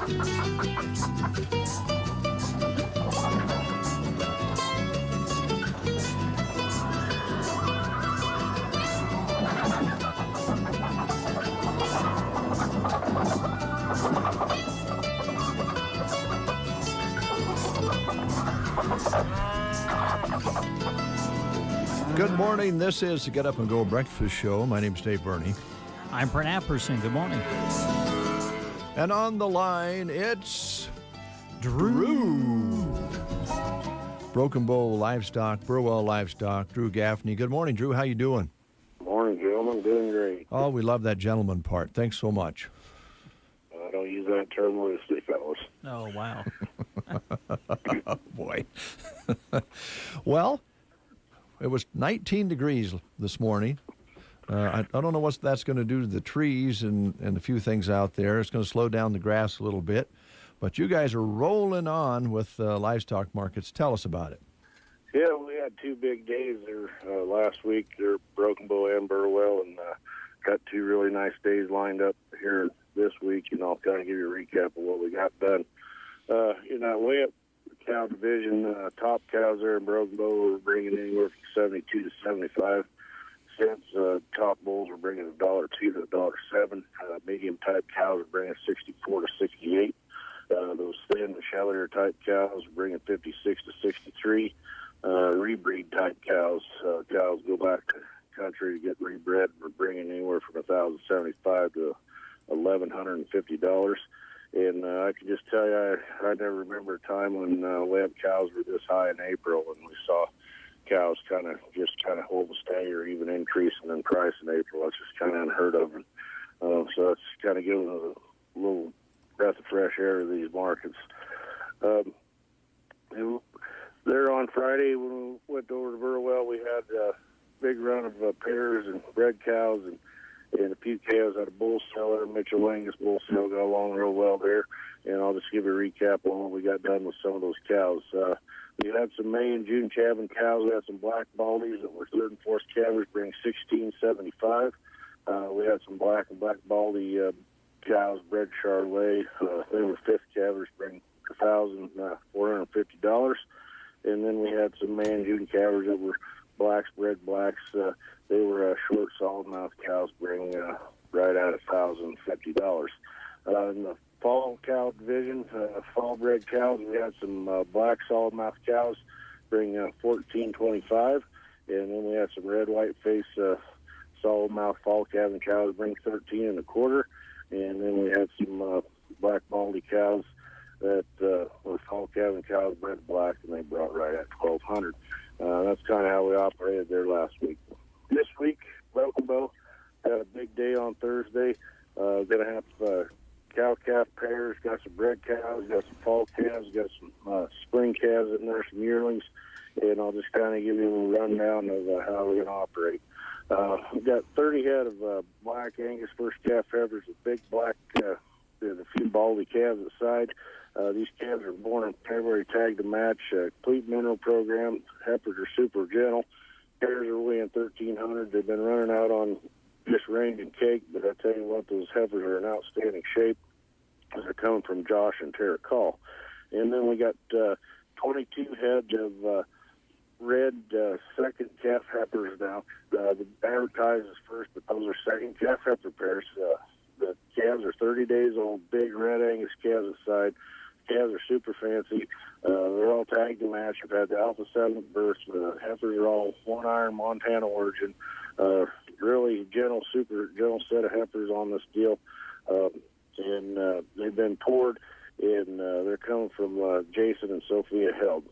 Good morning. This is the Get Up and Go Breakfast Show. My name's Dave Burney. I'm Brent Apperson. Good morning. And on the line, it's Drew. Broken Bow Livestock, Burwell Livestock, Drew Gaffney. Good morning, Drew. How you doing? Morning, gentlemen. Doing great. Oh, we love that gentleman part. Thanks so much. I don't use that term loosely, fellas. Oh, wow. Boy. Well, it was 19 degrees this morning. I don't know what that's going to do to the trees and a few things out there. It's going to slow down the grass a little bit. But you guys are rolling on with livestock markets. Tell us about it. Yeah, we had two big days there last week. They're Broken Bow and Burwell, and got two really nice days lined up here this week, and I'll kind of give you a recap of what we got done. In that way up cow division, top cows there in Broken Bow were bringing anywhere from 72 to 75 cents. Top bulls were bringing $1.02 to $1.07. Medium type cows were bringing 64 to 68. Those thin shallower type cows were bringing 56 to 63. Rebreed type cows, cows go back to country to get rebred, were bringing anywhere from $1,075 to $1,150. And I can just tell you, I never remember a time when lamb cows were this high in April, and we saw cows kind of hold the steady or even increasing in price in April. That's just kind of unheard of. And, so it's kind of giving us a little breath of fresh air to these markets. There on Friday when we went over to Burwell, we had a big run of pairs and bred cows and a few calves at a bull seller. Mitchell Angus bull sale got along real well there. And I'll just give you a recap on what we got done with some of those cows. We had some May and June calving cows. We had some black baldies that were third and fourth calvers, bring $16.75. We had some black and black baldy cows bred Charolais. They were fifth calvers, bring $1,450. And then we had some May and June calvers that were blacks, bred blacks. They were short, solid mouth cows, bring right at $1,050. In the fall cow division, fall bred cows, we had some black, solid mouth cows, bring $14.25, and then we had some red, white face, solid mouth fall calving cows, bring $13.25, and then we had some black baldy cows that were fall calving cows, bred black, and they brought right at $1,200. That's kind of how we operated there last week. This week, Broken Bow had a big day on Thursday. Going to have cow-calf pairs, got some bred cows, got some fall calves, got some spring calves in there, some yearlings, and I'll just kind of give you a rundown of how we're going to operate. We've got 30 head of black Angus first calf heifers with big black, there's a few baldy calves at the side. These calves are born in February, tagged to match, complete mineral program. Heifers are super gentle. Pairs are weighing 1,300. They've been running out on just range and cake, but I tell you what, those heifers are in outstanding shape. They're coming from Josh and Tara Call. And then we got 22 heads of red second calf heifers now. The advertised is first, but those are second calf heifer pairs. The calves are 30 days old, big red Angus calves aside. Calves are super fancy. They're all tagged to match. I've had the Alpha 7 births. The heifers are all one iron Montana origin. Really gentle, super gentle set of heifers on this deal. And they've been poured, and they're coming from Jason and Sophia Held.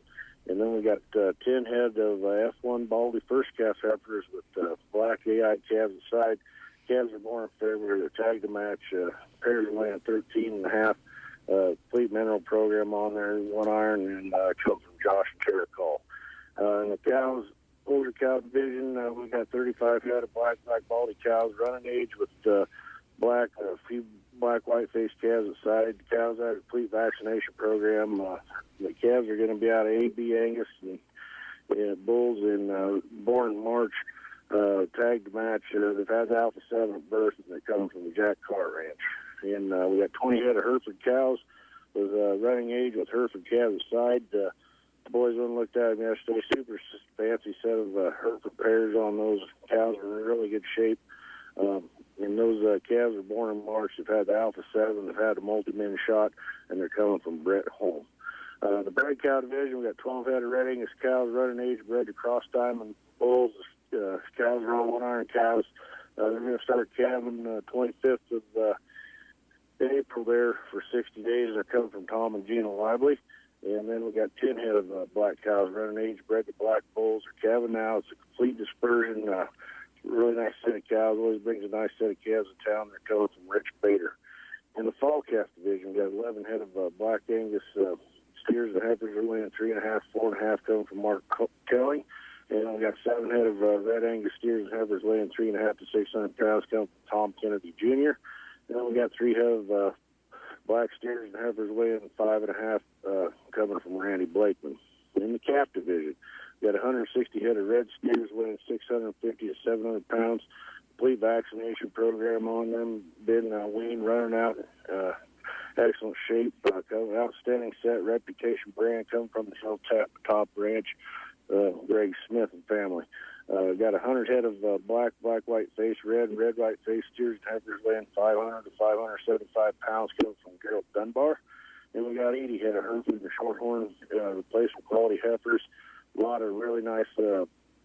And then we got 10 head of F1 Baldy first calf heifers with black AI calves aside. Calves are born in February. They're tagged to match. Pairs are weighing 13.5. Complete mineral program on there, one iron, and come from Josh and Tara Call. And the cows, older cow division, we got 35 head of black baldy cows, running age with black, a few black white-faced calves aside. The cows have a complete vaccination program. The calves are going to be out of AB Angus and bulls born in March, tagged to match. They've had the Alpha 7 birth, and they're coming from the Jack Carr Ranch. And we got 20 head of Hereford cows, was running age with Hereford calves aside. The boys went and looked at them yesterday. Super fancy set of Hereford pairs on those cows are in really good shape. And those calves were born in March. They've had the Alpha 7, they've had a multi-min shot, and they're coming from Brett Holm. The bred cow division, we got 12 head of Red Angus cows running age bred to Cross Diamond bulls. Cows are all 1-iron cows. They're going to start calving 25th of April there for 60 days. They're coming from Tom and Gina Lively. And then we got 10 head of black cows running age bred to black bulls. They're calving now. It's a complete dispersion. Really nice set of cows. Always brings a nice set of calves to town. They're coming from Rich Bader. In the fall calf division, we got 11 head of black Angus steers and heifers. We're laying 3.5, 4.5 coming from Mark Kelly. And we got 7 head of red Angus steers and heifers laying 3.5 to 600 pounds coming from Tom Kennedy Jr. And then we got 3 head of black steers and heifers weighing 5.5 coming from Randy Blakeman. In the calf division, we got 160 head of red steers weighing 650 to 700 pounds. Complete vaccination program on them. Been weaned, running out, excellent shape. Outstanding set, reputation brand coming from the Hilltop Ranch, Greg Smith and family. Got 100 head of black, white face, red, and red, white face steers and heifers weighing 500 to 575 pounds coming from Gerald Dunbar. And we got 80 head of Hereford and Shorthorn replacement quality heifers. A lot of really nice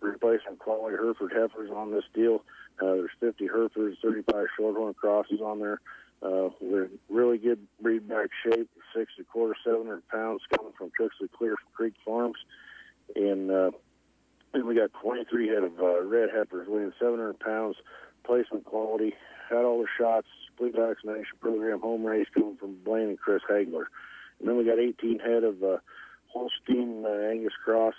replacement quality Hereford heifers on this deal. There's 50 Herefords, 35 Shorthorn crosses on there. They're really good breed back shape, 6 1/4, 700 pounds coming from Cooksley Clear Creek Farms. And then we got 23 head of red heifers weighing 700 pounds, placement quality, had all the shots, complete vaccination program, home race coming from Blaine and Chris Hagler. And then we got 18 head of Holstein Angus Cross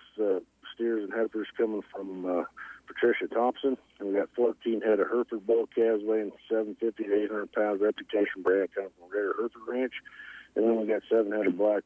steers and heifers coming from Patricia Thompson. And we got 14 head of Hereford bull calves weighing 750 to 800 pounds, reputation brand coming from Ritter Hereford Ranch. And then we got 7 head of black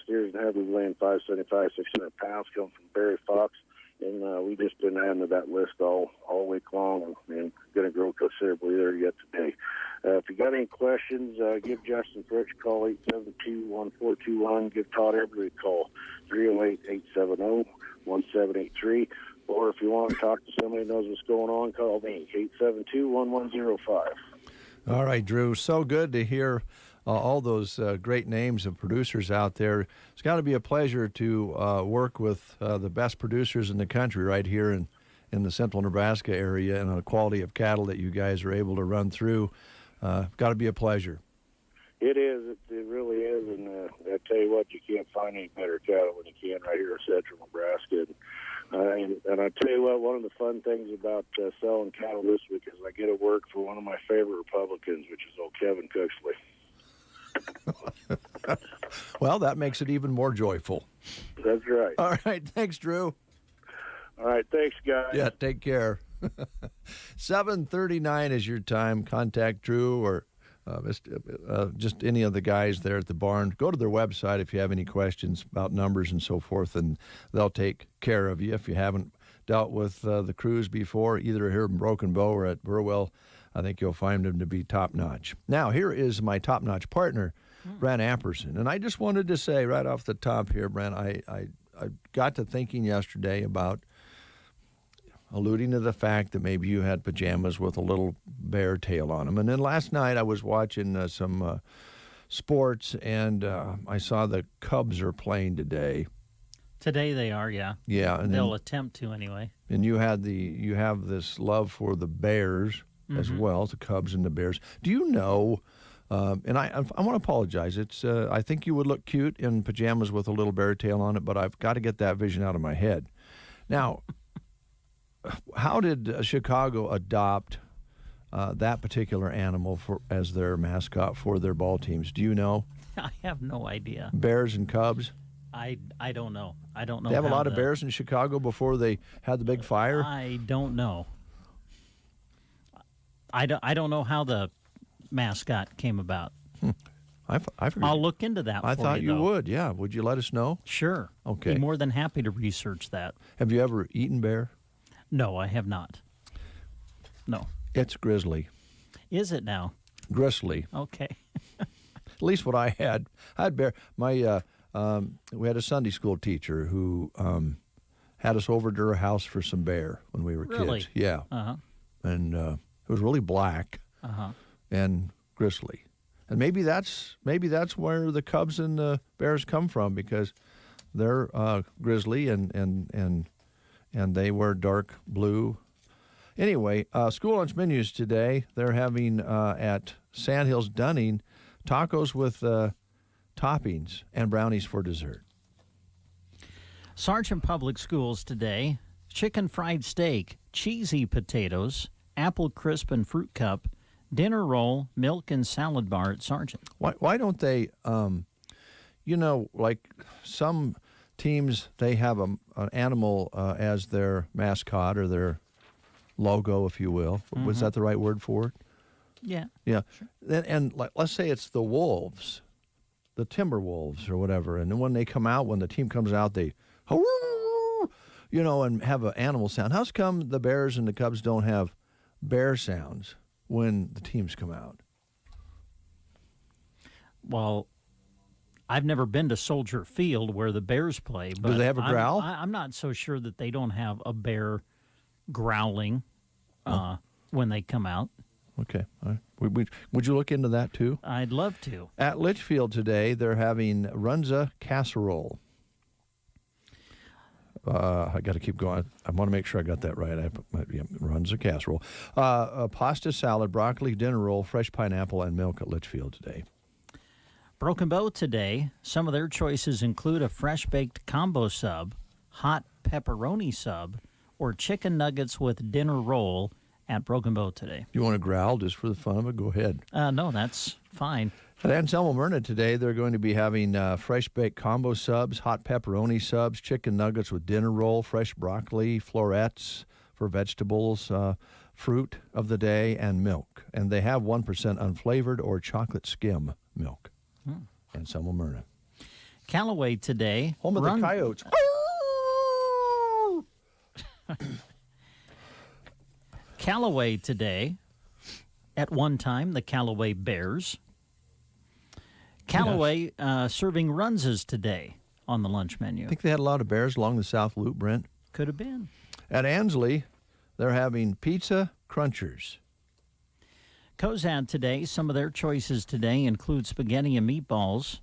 steers and heifers weighing 575, 600 pounds coming from Barry Fox. And we've just been adding to that list all week long and going to grow considerably there yet today. If you got any questions, give Justin Fritz a call, 872-1421. Give Todd Everly a call, 308-870-1783. Or if you want to talk to somebody who knows what's going on, call me, 872-1105. All right, Drew. So good to hear all those great names of producers out there. It's got to be a pleasure to work with the best producers in the country right here in the central Nebraska area, and the quality of cattle that you guys are able to run through. Got to be a pleasure. It is. It really is. And I tell you what, you can't find any better cattle than you can right here in central Nebraska. And I tell you what, one of the fun things about selling cattle this week is I get to work for one of my favorite Republicans, which is old Kevin Cooksley. Well, that makes it even more joyful. That's right. All right. Thanks, Drew. All right. Thanks, guys. Yeah, take care. 7:39 is your time. Contact Drew or just any of the guys there at the barn. Go to their website if you have any questions about numbers and so forth, and they'll take care of you. If you haven't dealt with the crews before, either here in Broken Bow or at Burwell, I think you'll find them to be top-notch. Now, here is my top-notch partner, Brent Apperson. And I just wanted to say right off the top here, Brent, I got to thinking yesterday about alluding to the fact that maybe you had pajamas with a little bear tail on them. And then last night I was watching some sports, and I saw the Cubs are playing today. Today they are, yeah. Yeah. And they'll attempt to anyway. And you have this love for the Bears as well, the Cubs and the Bears. Do you know, and I want to apologize, it's I think you would look cute in pajamas with a little bear tail on it, but I've got to get that vision out of my head. Now, how did Chicago adopt that particular animal as their mascot for their ball teams? Do you know? I have no idea. Bears and Cubs? I don't know. I don't know. They have a lot of bears in Chicago before they had the big fire? I don't know. I don't know how the mascot came about. I'll look into that for you. I thought you would, yeah. Would you let us know? Sure. Okay. Be more than happy to research that. Have you ever eaten bear? No, I have not. No. It's grizzly. Is it now? Gristly. Okay. least what I had. I had bear. We had a Sunday school teacher who had us over to her house for some bear when we were Really? kids. Yeah. Uh-huh. And it was really black Uh-huh. and grizzly. And maybe that's where the Cubs and the Bears come from, because they're grizzly and they wear dark blue. Anyway, school lunch menus today. They're having at Sandhills Dunning tacos with toppings and brownies for dessert. Sargent Public Schools today, chicken fried steak, cheesy potatoes, apple crisp and fruit cup, dinner roll, milk and salad bar at Sargent. Why don't they, like some teams, they have an animal as their mascot or their logo, if you will. Was that the right word for it? Yeah. Yeah. And let's say it's the Wolves, the Timberwolves or whatever, and then when the team comes out, they, and have an animal sound. How's come the Bears and the Cubs don't have bear sounds when the teams come out? Well, I've never been to Soldier Field where the Bears play. But Do they have a growl? I'm not so sure that they don't have a bear growling when they come out. Okay. All right. Would you look into that too? I'd love to. At Litchfield today, they're having Runza casserole. I got to keep going. I want to make sure I got that right. Runza casserole. Pasta salad, broccoli, dinner roll, fresh pineapple, and milk at Litchfield today. Broken Bow today, some of their choices include a fresh-baked combo sub, hot pepperoni sub, or chicken nuggets with dinner roll at Broken Bow today. You want to growl just for the fun of it? Go ahead. No, that's fine. At Anselmo Myrna today, they're going to be having fresh baked combo subs, hot pepperoni subs, chicken nuggets with dinner roll, fresh broccoli, florets for vegetables, fruit of the day, and milk. And they have 1% unflavored or chocolate skim milk. Anselmo Myrna. Callaway today. Home of the Coyotes. Callaway today. At one time, the Callaway Bears. Callaway serving Runzas today on the lunch menu. I think they had a lot of bears along the South Loop, Brent. Could have been. At Ansley, they're having pizza crunchers. Cozad today, some of their choices today include spaghetti and meatballs,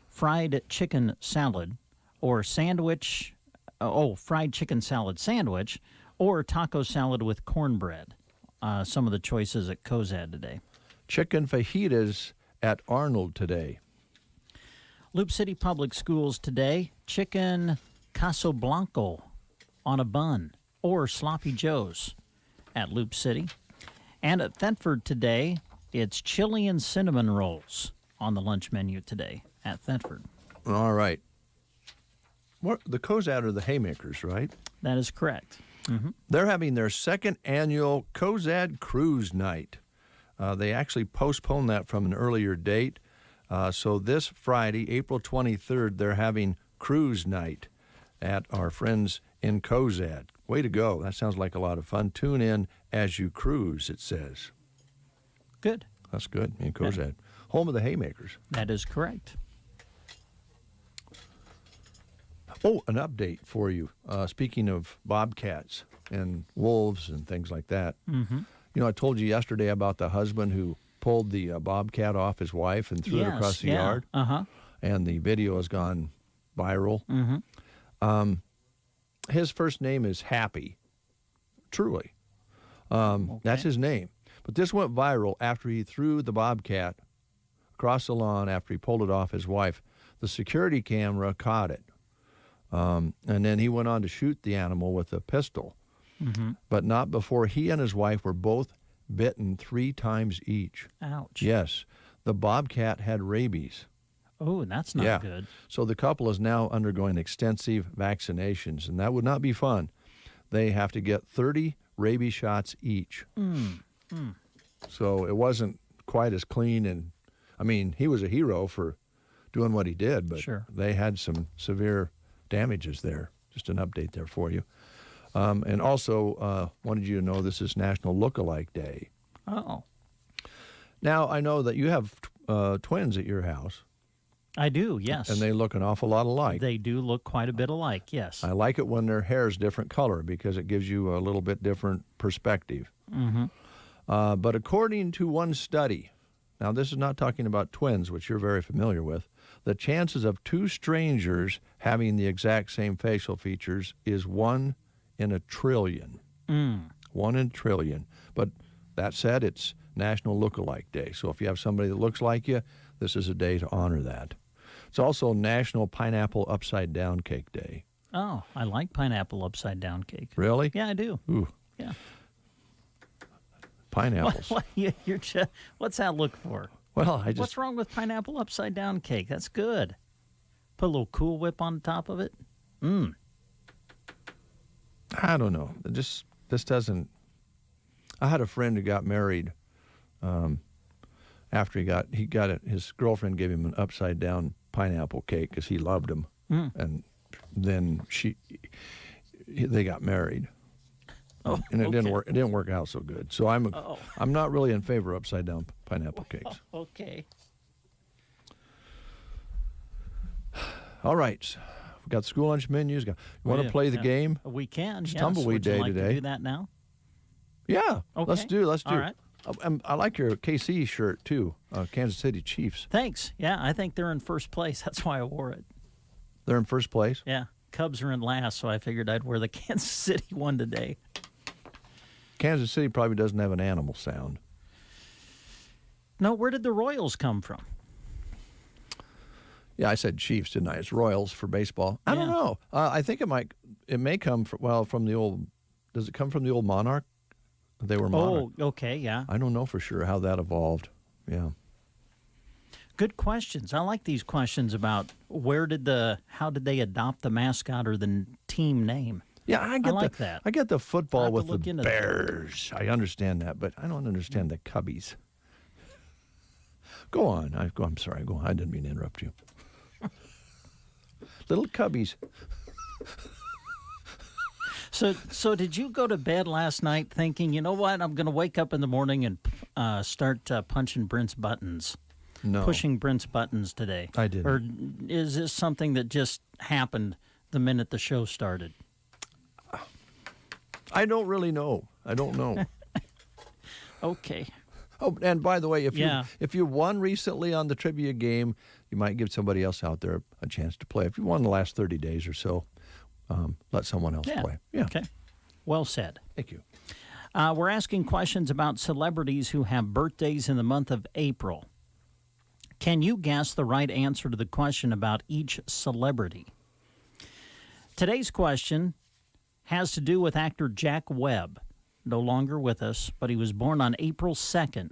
fried chicken salad, or fried chicken salad sandwich, or taco salad with cornbread. Some of the choices at Cozad today. Chicken fajitas at Arnold today. Loop City Public Schools today, chicken Casablanco on a bun, or Sloppy Joe's at Loop City. And at Thetford today, it's chili and cinnamon rolls on the lunch menu today at Thetford. All right. The Cozad are the Haymakers, right? That is correct. Mm-hmm. They're having their second annual Cozad Cruise Night. They actually postponed that from an earlier date. So this Friday, April 23rd, they're having Cruise Night at our friends in Cozad. Way to go. That sounds like a lot of fun. Tune in as you cruise, it says. Good. That's good. In Cozad. Home of the Haymakers. That is correct. Oh, an update for you. Speaking of bobcats and wolves and things like that. Mm-hmm. I told you yesterday about the husband who pulled the bobcat off his wife and threw it across the yard. Uh-huh. And the video has gone viral. Mm-hmm. His first name is Happy. Truly. Okay. That's his name. But this went viral after he threw the bobcat across the lawn after he pulled it off his wife. The security camera caught it. And then he went on to shoot the animal with a pistol. Mm-hmm. But not before he and his wife were both bitten 3 times each. Ouch. Yes. The bobcat had rabies. Oh, that's not good. So the couple is now undergoing extensive vaccinations, and that would not be fun. They have to get 30 rabies shots each. So it wasn't quite as clean, and he was a hero for doing what he did, but Sure. They had some severe damages there. Just an update there for you. And also wanted you to know this is National Look-alike Day. Oh. Now, I know that you have twins at your house. I do, yes. And they look an awful lot alike. They do look quite a bit alike, yes. I like it when their hair is different color because it gives you a little bit different perspective. Mm-hmm. But according to one study, now this is not talking about twins, which you're very familiar with, the chances of two strangers having the exact same facial features is 1 in a trillion. 1 in a trillion. But that said, it's National Lookalike Day. So if you have somebody that looks like you, this is a day to honor that. It's also National Pineapple Upside Down Cake Day. Oh, I like pineapple upside down cake. Really? Yeah, I do. Ooh. Yeah. Pineapples. What's that look for? Well, What's wrong with pineapple upside down cake? That's good. Put a little Cool Whip on top of it. I don't know. This doesn't. I had a friend who got married. After he got it, his girlfriend gave him an upside down pineapple cake because he loved him, and then they got married. Oh, and it okay. didn't work. It didn't work out so good. So I'm not really in favor of upside down pineapple cakes. Okay. All right, we got school lunch menus. You want to play the game? We can. It's yes. tumbleweed day Would you like today. to do that now? Yeah. Okay. Let's do. All right. I like your KC shirt too. Kansas City Chiefs. Thanks. Yeah, I think they're in first place. That's why I wore it. They're in first place. Yeah. Cubs are in last, so I figured I'd wear the Kansas City one today. Kansas City probably doesn't have an animal sound. No, where did the Royals come from? Yeah, I said Chiefs, didn't I? It's Royals for baseball. I don't know. I think it may come from the old. Does it come from the old Monarch? They were Monarch. Oh, okay, yeah. I don't know for sure how that evolved. Yeah. Good questions. I like these questions about how did they adopt the mascot or the team name? Yeah, I get that. I get the football I'll have with to look the into Bears. I understand that, but I don't understand the Cubbies. Go on. I'm sorry. Go on. I didn't mean to interrupt you. Little Cubbies. So did you go to bed last night thinking, you know what, I'm going to wake up in the morning and start punching Brent's buttons? No. Pushing Brent's buttons today? I didn't. Or is this something that just happened the minute the show started? I don't really know. I don't know. Okay. Oh, and by the way, if Yeah. you won recently on the trivia game, you might give somebody else out there a chance to play. If you won the last 30 days or so, let someone else play. Yeah. Okay. Well said. Thank you. We're asking questions about celebrities who have birthdays in the month of April. Can you guess the right answer to the question about each celebrity? Today's question has to do with actor Jack Webb, no longer with us, but he was born on April 2nd.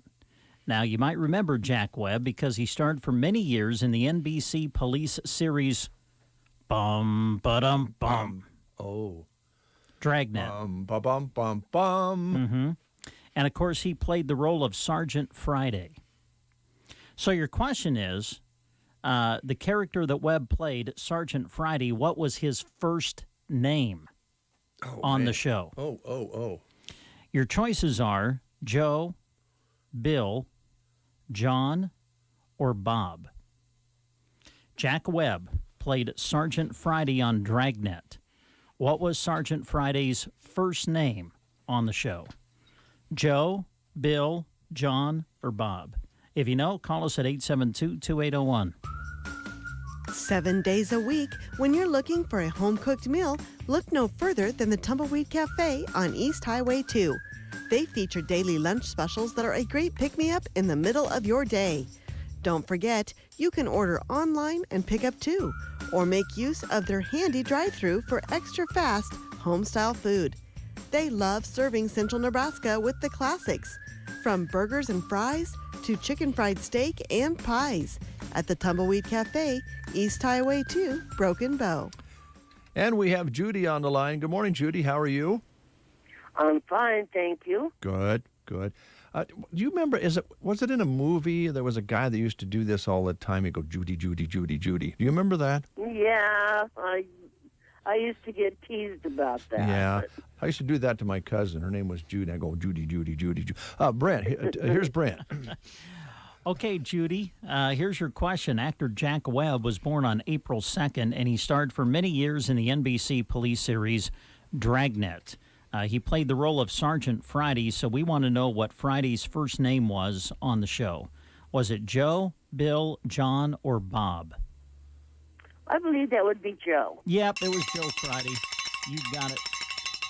Now, you might remember Jack Webb because he starred for many years in the NBC police series Bum Ba-Dum Bum. Oh. Dragnet. Bum, bum, bum, bum. And, of course, he played the role of Sergeant Friday. So your question is, the character that Webb played, Sergeant Friday, what was his first name on the show? Oh. Your choices are Joe, Bill, John, or Bob. Jack Webb played Sergeant Friday on Dragnet. What was Sergeant Friday's first name on the show? Joe, Bill, John, or Bob? If you know, call us at 872-2801. 7 days a week, when you're looking for a home-cooked meal, look no further than the Tumbleweed Cafe on East Highway 2. They feature daily lunch specials that are a great pick-me-up in the middle of your day. Don't forget, you can order online and pick up too, or make use of their handy drive-thru for extra fast, home-style food. They love serving Central Nebraska with the classics, from burgers and fries to chicken fried steak and pies at the Tumbleweed Cafe, East Highway 2, Broken Bow. And we have Judy on the line. Good morning, Judy. How are you? I'm fine, thank you. Good. Do you remember, was it in a movie? There was a guy that used to do this all the time. He'd go, Judy, Judy, Judy, Judy. Do you remember that? Yeah, I used to get teased about that. Yeah. I used to do that to my cousin. Her name was Judy. I go, Judy, Judy, Judy, Judy. Brent, here's Brent. Okay, Judy, here's your question. Actor Jack Webb was born on April 2nd, and he starred for many years in the NBC police series Dragnet. He played the role of Sergeant Friday, so we want to know what Friday's first name was on the show. Was it Joe, Bill, John, or Bob? I believe that would be Joe. Yep, it was Joe Friday. You got it.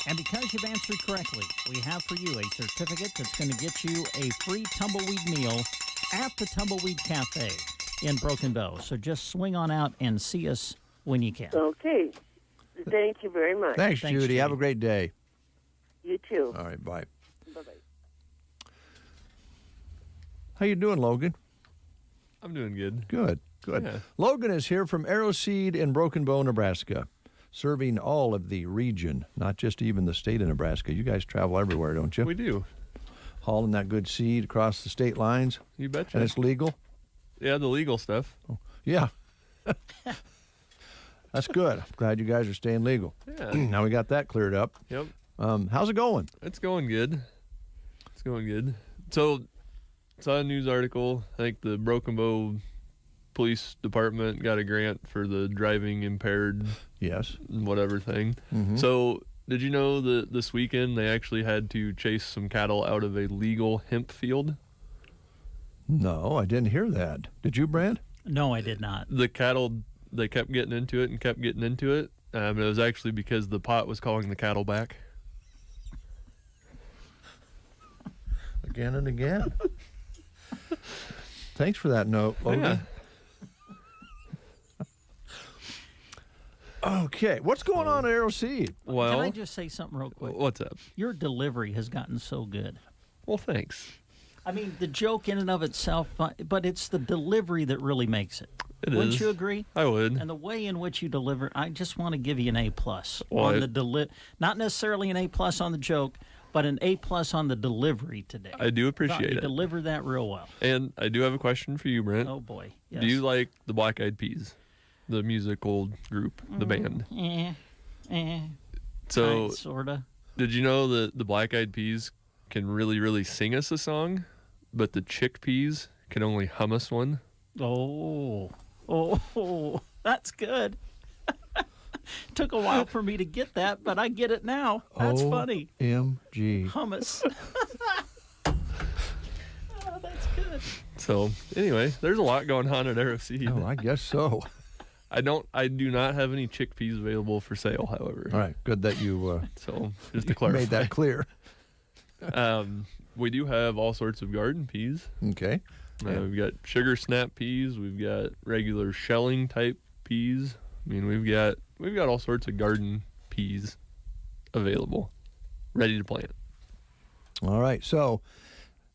And because you've answered correctly, we have for you a certificate that's going to get you a free tumbleweed meal at the Tumbleweed Cafe in Broken Bow. So just swing on out and see us when you can. Okay. Thank you very much. Thanks, Thanks, Judy. Judy. Have a great day. You too. All right, bye. Bye-bye. How you doing, Logan? I'm doing good. Good. Yeah. Logan is here from Arrowseed in Broken Bow, Nebraska, serving all of the region, not just even the state of Nebraska. You guys travel everywhere, don't you? We do. Hauling that good seed across the state lines, You betcha. and it's legal? Yeah, the legal stuff. Yeah. That's good. I'm glad you guys are staying legal. Yeah. Now we got that cleared up. Yep. How's it going? It's going good. It's going good. So, saw a news article. I think the Broken Bow Police Department got a grant for the driving impaired Yes. whatever thing. Mhm. So, did you know that this weekend they actually had to chase some cattle out of a legal hemp field? No, I didn't hear that. Did you, Brand? No, I did not. The cattle, they kept getting into it and kept getting into it. It was actually because the pot was calling the cattle back. Again and again. Thanks for that note, Logan. Yeah. Okay, what's going on at Arrowseed? Well, Can I just say something real quick? what's up? Your delivery has gotten so good. Well, thanks. I mean, the joke in and of itself, but it's the delivery that really makes it. It Wouldn't is. you agree? I would. And the way in which you deliver, I just want to give you an A+ Well, on the not necessarily an A+ on the joke, but an A+ on the delivery today. I do Thought appreciate you it. delivered that real well. And I do have a question for you, Brent. Oh boy. Yes. Do you like the Black Eyed Peas, the musical group, the band? So, sorta. did you know that the Black Eyed Peas can really, really sing us a song, but the Chickpeas can only hum us one? Oh, that's good. Took a while for me to get that, but I get it now. That's funny. MG. Hummus. Oh, that's good. So, anyway, there's a lot going on at Arrowseed. Oh, I guess so. I do not have any chickpeas available for sale, however. All right, good that you So, just to clarify. made that clear. We do have all sorts of garden peas. Okay. We've got sugar snap peas. We've got regular shelling type peas. I mean, we've got all sorts of garden peas available, ready to plant. All right, so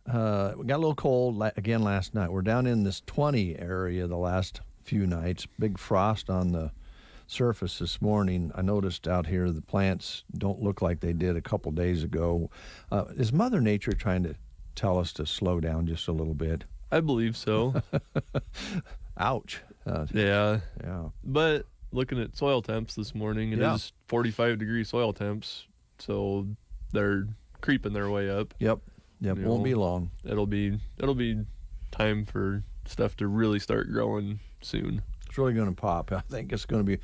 we got a little cold again last night. We're down in this 20 area the last few nights. Big frost on the surface this morning. I noticed out here the plants don't look like they did a couple days ago. Is Mother Nature trying to tell us to slow down just a little bit? I believe so. Ouch. Yeah. Yeah. But looking at soil temps this morning, it is 45-degree soil temps, so they're creeping their way up. Yep. You Won't be know, long. It'll be time for stuff to really start growing soon. It's really going to pop. I think it's going to be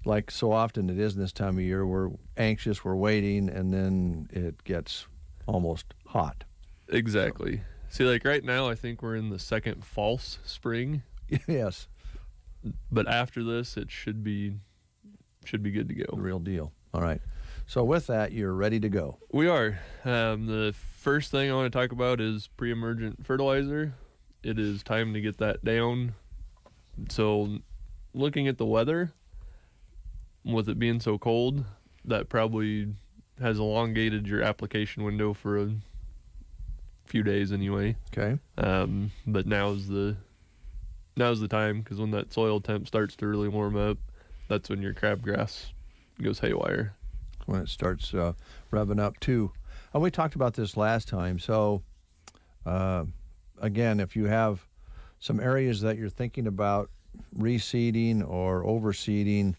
like so often it is this time of year. We're anxious, we're waiting, and then it gets almost hot. Exactly. See, like right now, I think we're in the second false spring, Yes, but after this, it should be good to the go. real deal. All right. So with that, you're ready to go. We are. The first thing I want to talk about is pre-emergent fertilizer. It is time to get that down. So, looking at the weather, with it being so cold, that probably has elongated your application window for a few days anyway. Okay. But now's the time, because when that soil temp starts to really warm up, that's when your crabgrass goes haywire. When it starts revving up too. And we talked about this last time. So again, if you have some areas that you're thinking about reseeding or overseeding,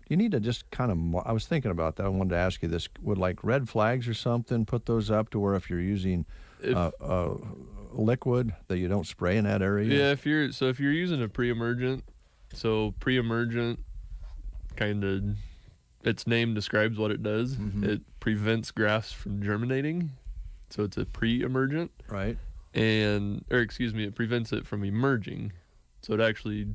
you need to just kind of, I was thinking about that. I wanted to ask you this. Would like red flags or something, put those up to where if you're using liquid that you don't spray in that area? Yeah, if you're using a pre-emergent, so pre-emergent kind of its name describes what it does. Mhm. It prevents grass from germinating, so it's a pre-emergent, Right. it prevents it from emerging, so it actually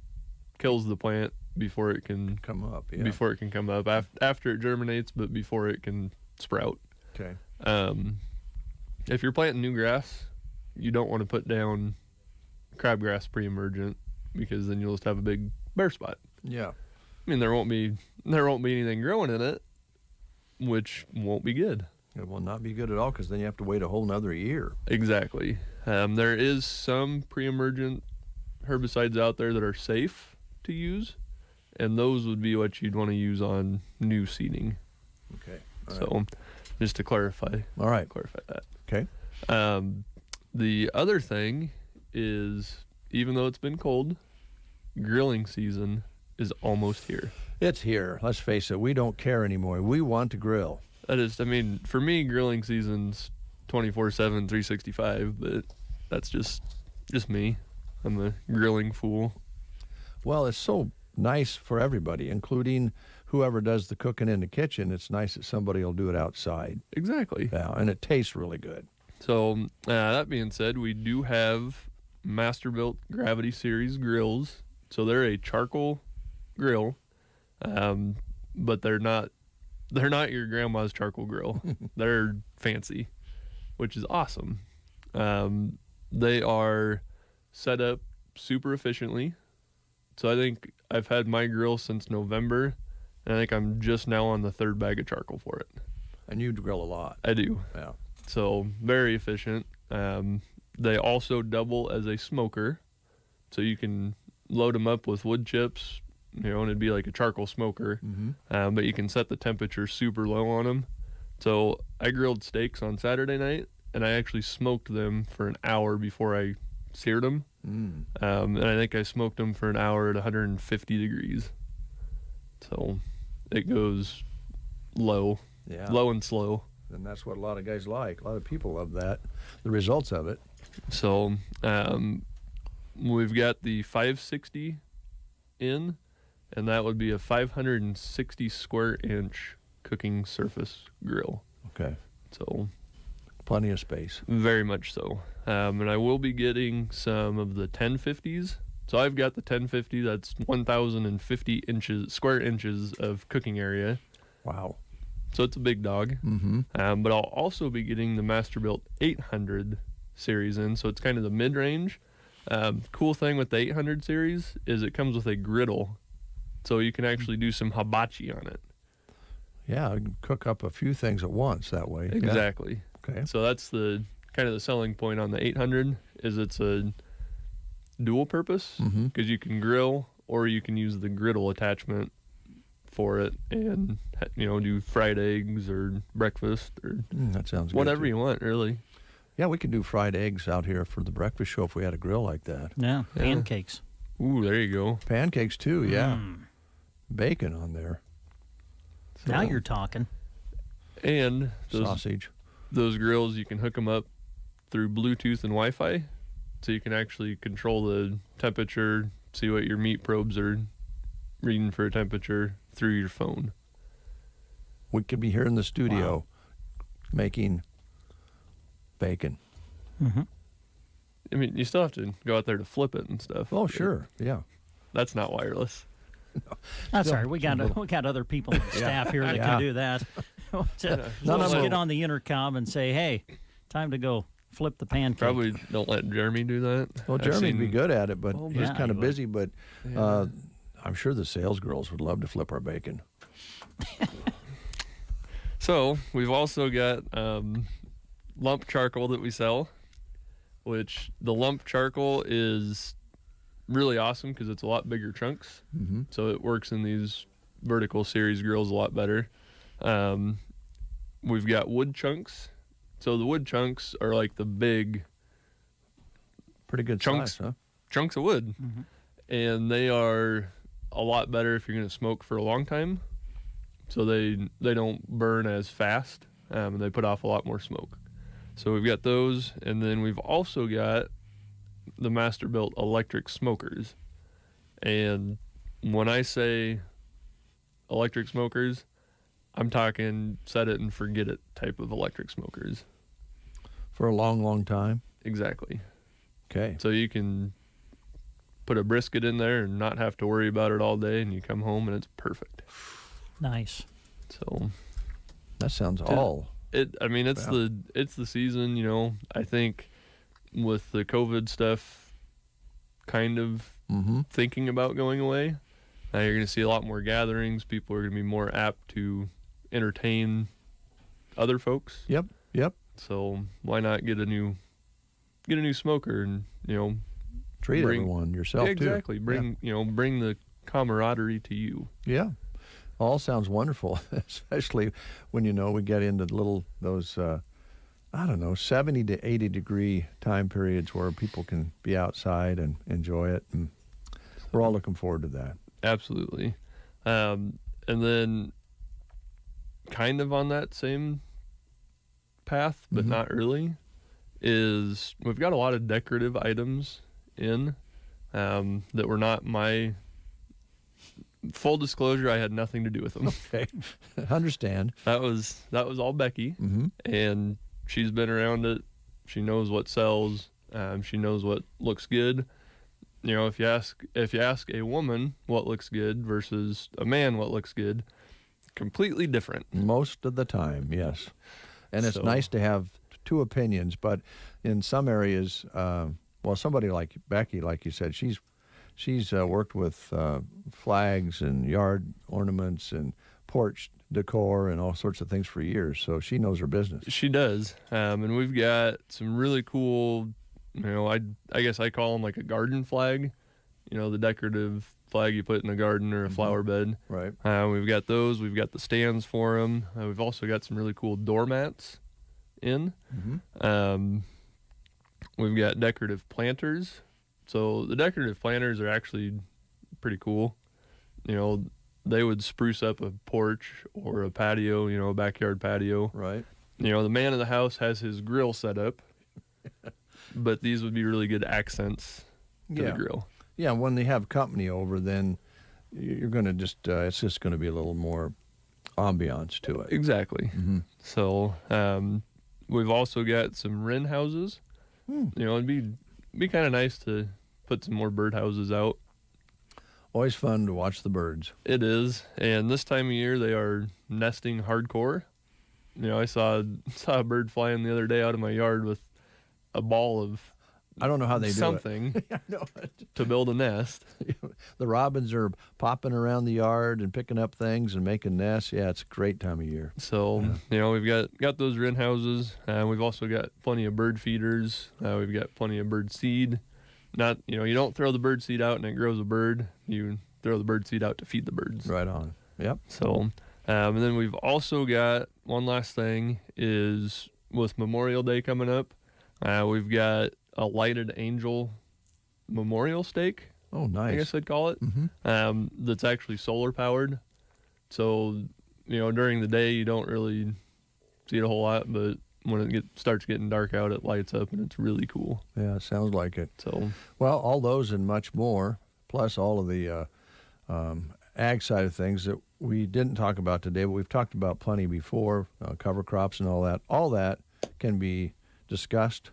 kills the plant before it can Come up. Yeah. before it can come up after it germinates, but before it can sprout. Okay. If you're planting new grass, you don't want to put down crabgrass pre-emergent because then you'll just have a big bare spot. Yeah. I mean, there won't be anything growing in it, which won't be good. It will not be good at all because then you have to wait a whole nother year. Exactly. There is some pre-emergent herbicides out there that are safe to use, and those would be what you'd want to use on new seeding. Okay. So, just to clarify All right. that. Okay. The other thing is, even though it's been cold, grilling season is almost here. It's here. Let's face it. We don't care anymore. We want to grill. That is, I mean, for me, grilling season's 24/7, 365, but that's just me. I'm a grilling fool. Well, it's so nice for everybody, including whoever does the cooking in the kitchen. It's nice that somebody will do it outside. Exactly. Yeah, and it tastes really good. So, that being said, we do have Masterbuilt Gravity Series grills. So they're a charcoal grill, but they're not your grandma's charcoal grill. They're fancy, which is awesome. They are set up super efficiently. So I think I've had my grill since November, and I think I'm just now on the third bag of charcoal for it. And you grill a lot. I do. Yeah. So very efficient. They also double as a smoker, so you can load them up with wood chips, and it'd be like a charcoal smoker. Mm-hmm. But you can set the temperature super low on them. So I grilled steaks on Saturday night, and I actually smoked them for an hour before I seared them. Mm. And I think I smoked them for an hour at 150 degrees. So it goes low, Yeah. low and slow. And that's what a lot of guys like. A lot of people love that. The results of it. So we've got the 560 in, and that would be a 560 square inch cooking surface grill. Okay. So Plenty of space. very much so. And I will be getting some of the 1050s. So I've got the 1050, that's 1,050 square inches of cooking area. Wow. So it's a big dog. Mm-hmm. But I'll also be getting the Masterbuilt 800 series in, so it's kind of the mid-range. Cool thing with the 800 series is it comes with a griddle, so you can actually do some hibachi on it. Yeah, I can cook up a few things at once that way. Yeah. Exactly. Okay. So that's the kind of the selling point on the 800 is it's a dual purpose Mm-hmm. because you can grill or you can use the griddle attachment for it and do fried eggs or breakfast or That sounds good. whatever too. you want, really. Yeah, we could do fried eggs out here for the breakfast show if we had a grill like that. Yeah, Yeah. pancakes. Ooh, there you go. Pancakes too, yeah. Mm. Bacon on there. Now you're talking. And Sausage. those grills, you can hook them up through Bluetooth and Wi-Fi, so you can actually control the temperature, see what your meat probes are reading for a temperature through your phone. We could be here in the studio Wow. making bacon. Mm-hmm. I mean, you still have to go out there to flip it and stuff. Oh, but sure. Yeah. That's not wireless. That's Still- all right. We got other people on staff here that Yeah. can do that. None Let's of get them- on the intercom and say, "Hey, time to go flip the pancake." Probably don't let Jeremy do that. Well, I've Jeremy'd be seen- good at it, but Oh, he's yeah, kind he of would. busy. But Yeah. I'm sure the sales girls would love to flip our bacon. So we've also got lump charcoal that we sell, which the lump charcoal is really awesome because it's a lot bigger chunks. Mm-hmm. So it works in these vertical series grills a lot better. We've got wood chunks. So the wood chunks are like the big Pretty good Chunks. size, huh? chunks of wood. Mhm. And they are a lot better if you're going to smoke for a long time. So they don't burn as fast, and they put off a lot more smoke. So we've got those, and then we've also got the Masterbuilt electric smokers. And when I say electric smokers, I'm talking set it and forget it type of electric smokers. For a long, long time. Exactly. Okay. So you can put a brisket in there and not have to worry about it all day, and you come home and it's perfect. Nice. So That sounds Yeah. all. It's the season, you know. I think with the COVID stuff kind of Mm-hmm. thinking about going away, you're going to see a lot more gatherings. People are going to be more apt to entertain other folks. Yep. So why not get a new smoker and, you know, Treat bring- everyone, yourself yeah, too. exactly. Bring the camaraderie to you. Yeah. All sounds wonderful, especially when, you know, we get into those 70 to 80 degree time periods where people can be outside and enjoy it. And we're all looking forward to that. Absolutely. And then kind of on that same path, but Mhm. not really, is we've got a lot of decorative items in that were not my full disclosure. I had nothing to do with them. Okay. Understand. That was all Becky, Mm-hmm. and she's been around it. She knows what sells. She knows what looks good. You know, if you ask a woman what looks good versus a man what looks good, completely different. Most of the time, yes. And it's So- nice to have two opinions, but in some areas, somebody like Becky, like you said, she's worked with flags and yard ornaments and porch decor and all sorts of things for years, so she knows her business. She does, and we've got some really cool. You know, I guess I call them like a garden flag. You know, the decorative flag you put in a garden or a flower bed. Right. We've got those. We've got the stands for them. We've also got some really cool doormats in. Mm-hmm. We've got decorative planters. So the decorative planters are actually pretty cool. You know, they would spruce up a porch or a patio, you know, a backyard patio. Right. You know, the man of the house has his grill set up, but these would be really good accents to the grill. Yeah, when they have company over, then you're going to it's just going to be a little more ambiance to it. Exactly. Mm-hmm. So we've also got some wren houses. You know, it'd be kind of nice to put some more bird houses out. Always fun to watch the birds. It is, and this time of year they are nesting hardcore. You know, I saw a bird flying the other day out of my yard with a ball of I don't know how they something do it. I know. to build a nest. The robins are popping around the yard and picking up things and making nests. Yeah, it's a great time of year. So, you know, we've got those wren houses. We've also got plenty of bird feeders. We've got plenty of bird seed. Not, you know, you don't throw the bird seed out and it grows a bird. You throw the bird seed out to feed the birds. Right on. Yep. So, and then we've also got one last thing is with Memorial Day coming up, we've got a lighted angel memorial stake. Oh, nice. I guess I'd call it. Mm-hmm. That's actually solar powered. So, you know, during the day you don't really see it a whole lot, but when it starts getting dark out, it lights up and it's really cool. Yeah, it sounds like it. So, Well, all those and much more, plus all of the ag side of things that we didn't talk about today, but we've talked about plenty before, cover crops and all that. All that can be discussed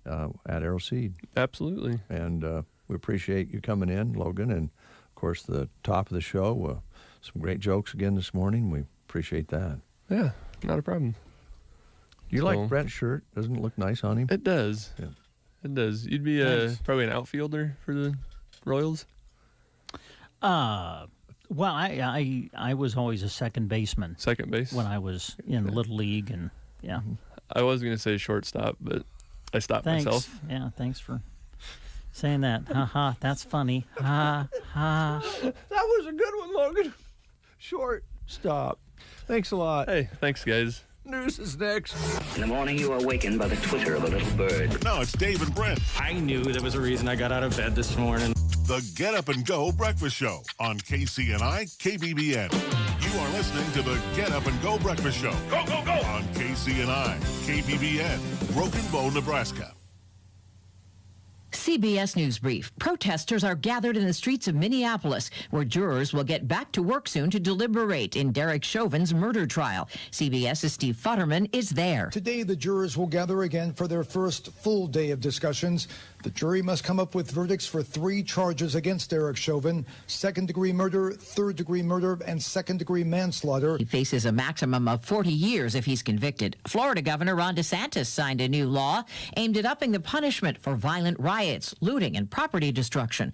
at Arrow Seed. absolutely. And we appreciate you coming in, Logan. And, of course, the top of the show, some great jokes again this morning. We appreciate that. Yeah, not a problem. You So- like Brent's shirt? Doesn't it look nice on him? It does. Yeah. It does. You'd be Nice. probably an outfielder for the Royals. Well, I was always a second baseman Second base. when I was in Little League, and yeah. I was going to say shortstop, but I stopped Thanks. myself. Yeah, thanks for saying that. Ha ha, that's funny. Ha ha. That was a good one, Logan. Short. Stop. Thanks a lot. Hey, thanks, guys. News is next. In the morning, you are awakened by the twitter of a little bird. No, it's Dave and Brent. I knew there was a reason I got out of bed this morning. The Get Up and Go Breakfast Show on KCNI KBBN. You You are listening to the Get Up and Go Breakfast Show. Go, go, go! On KCNI, KPBN, Broken Bow, Nebraska. CBS News Brief. Protesters are gathered in the streets of Minneapolis, where jurors will get back to work soon to deliberate in Derek Chauvin's murder trial. CBS's Steve Futterman is there. Today, the jurors will gather again for their first full day of discussions. The jury must come up with verdicts for 3 charges against Derek Chauvin: second-degree murder, third-degree murder, and second-degree manslaughter. He faces a maximum of 40 years if he's convicted. Florida Governor Ron DeSantis signed a new law aimed at upping the punishment for violent riots, looting, and property destruction.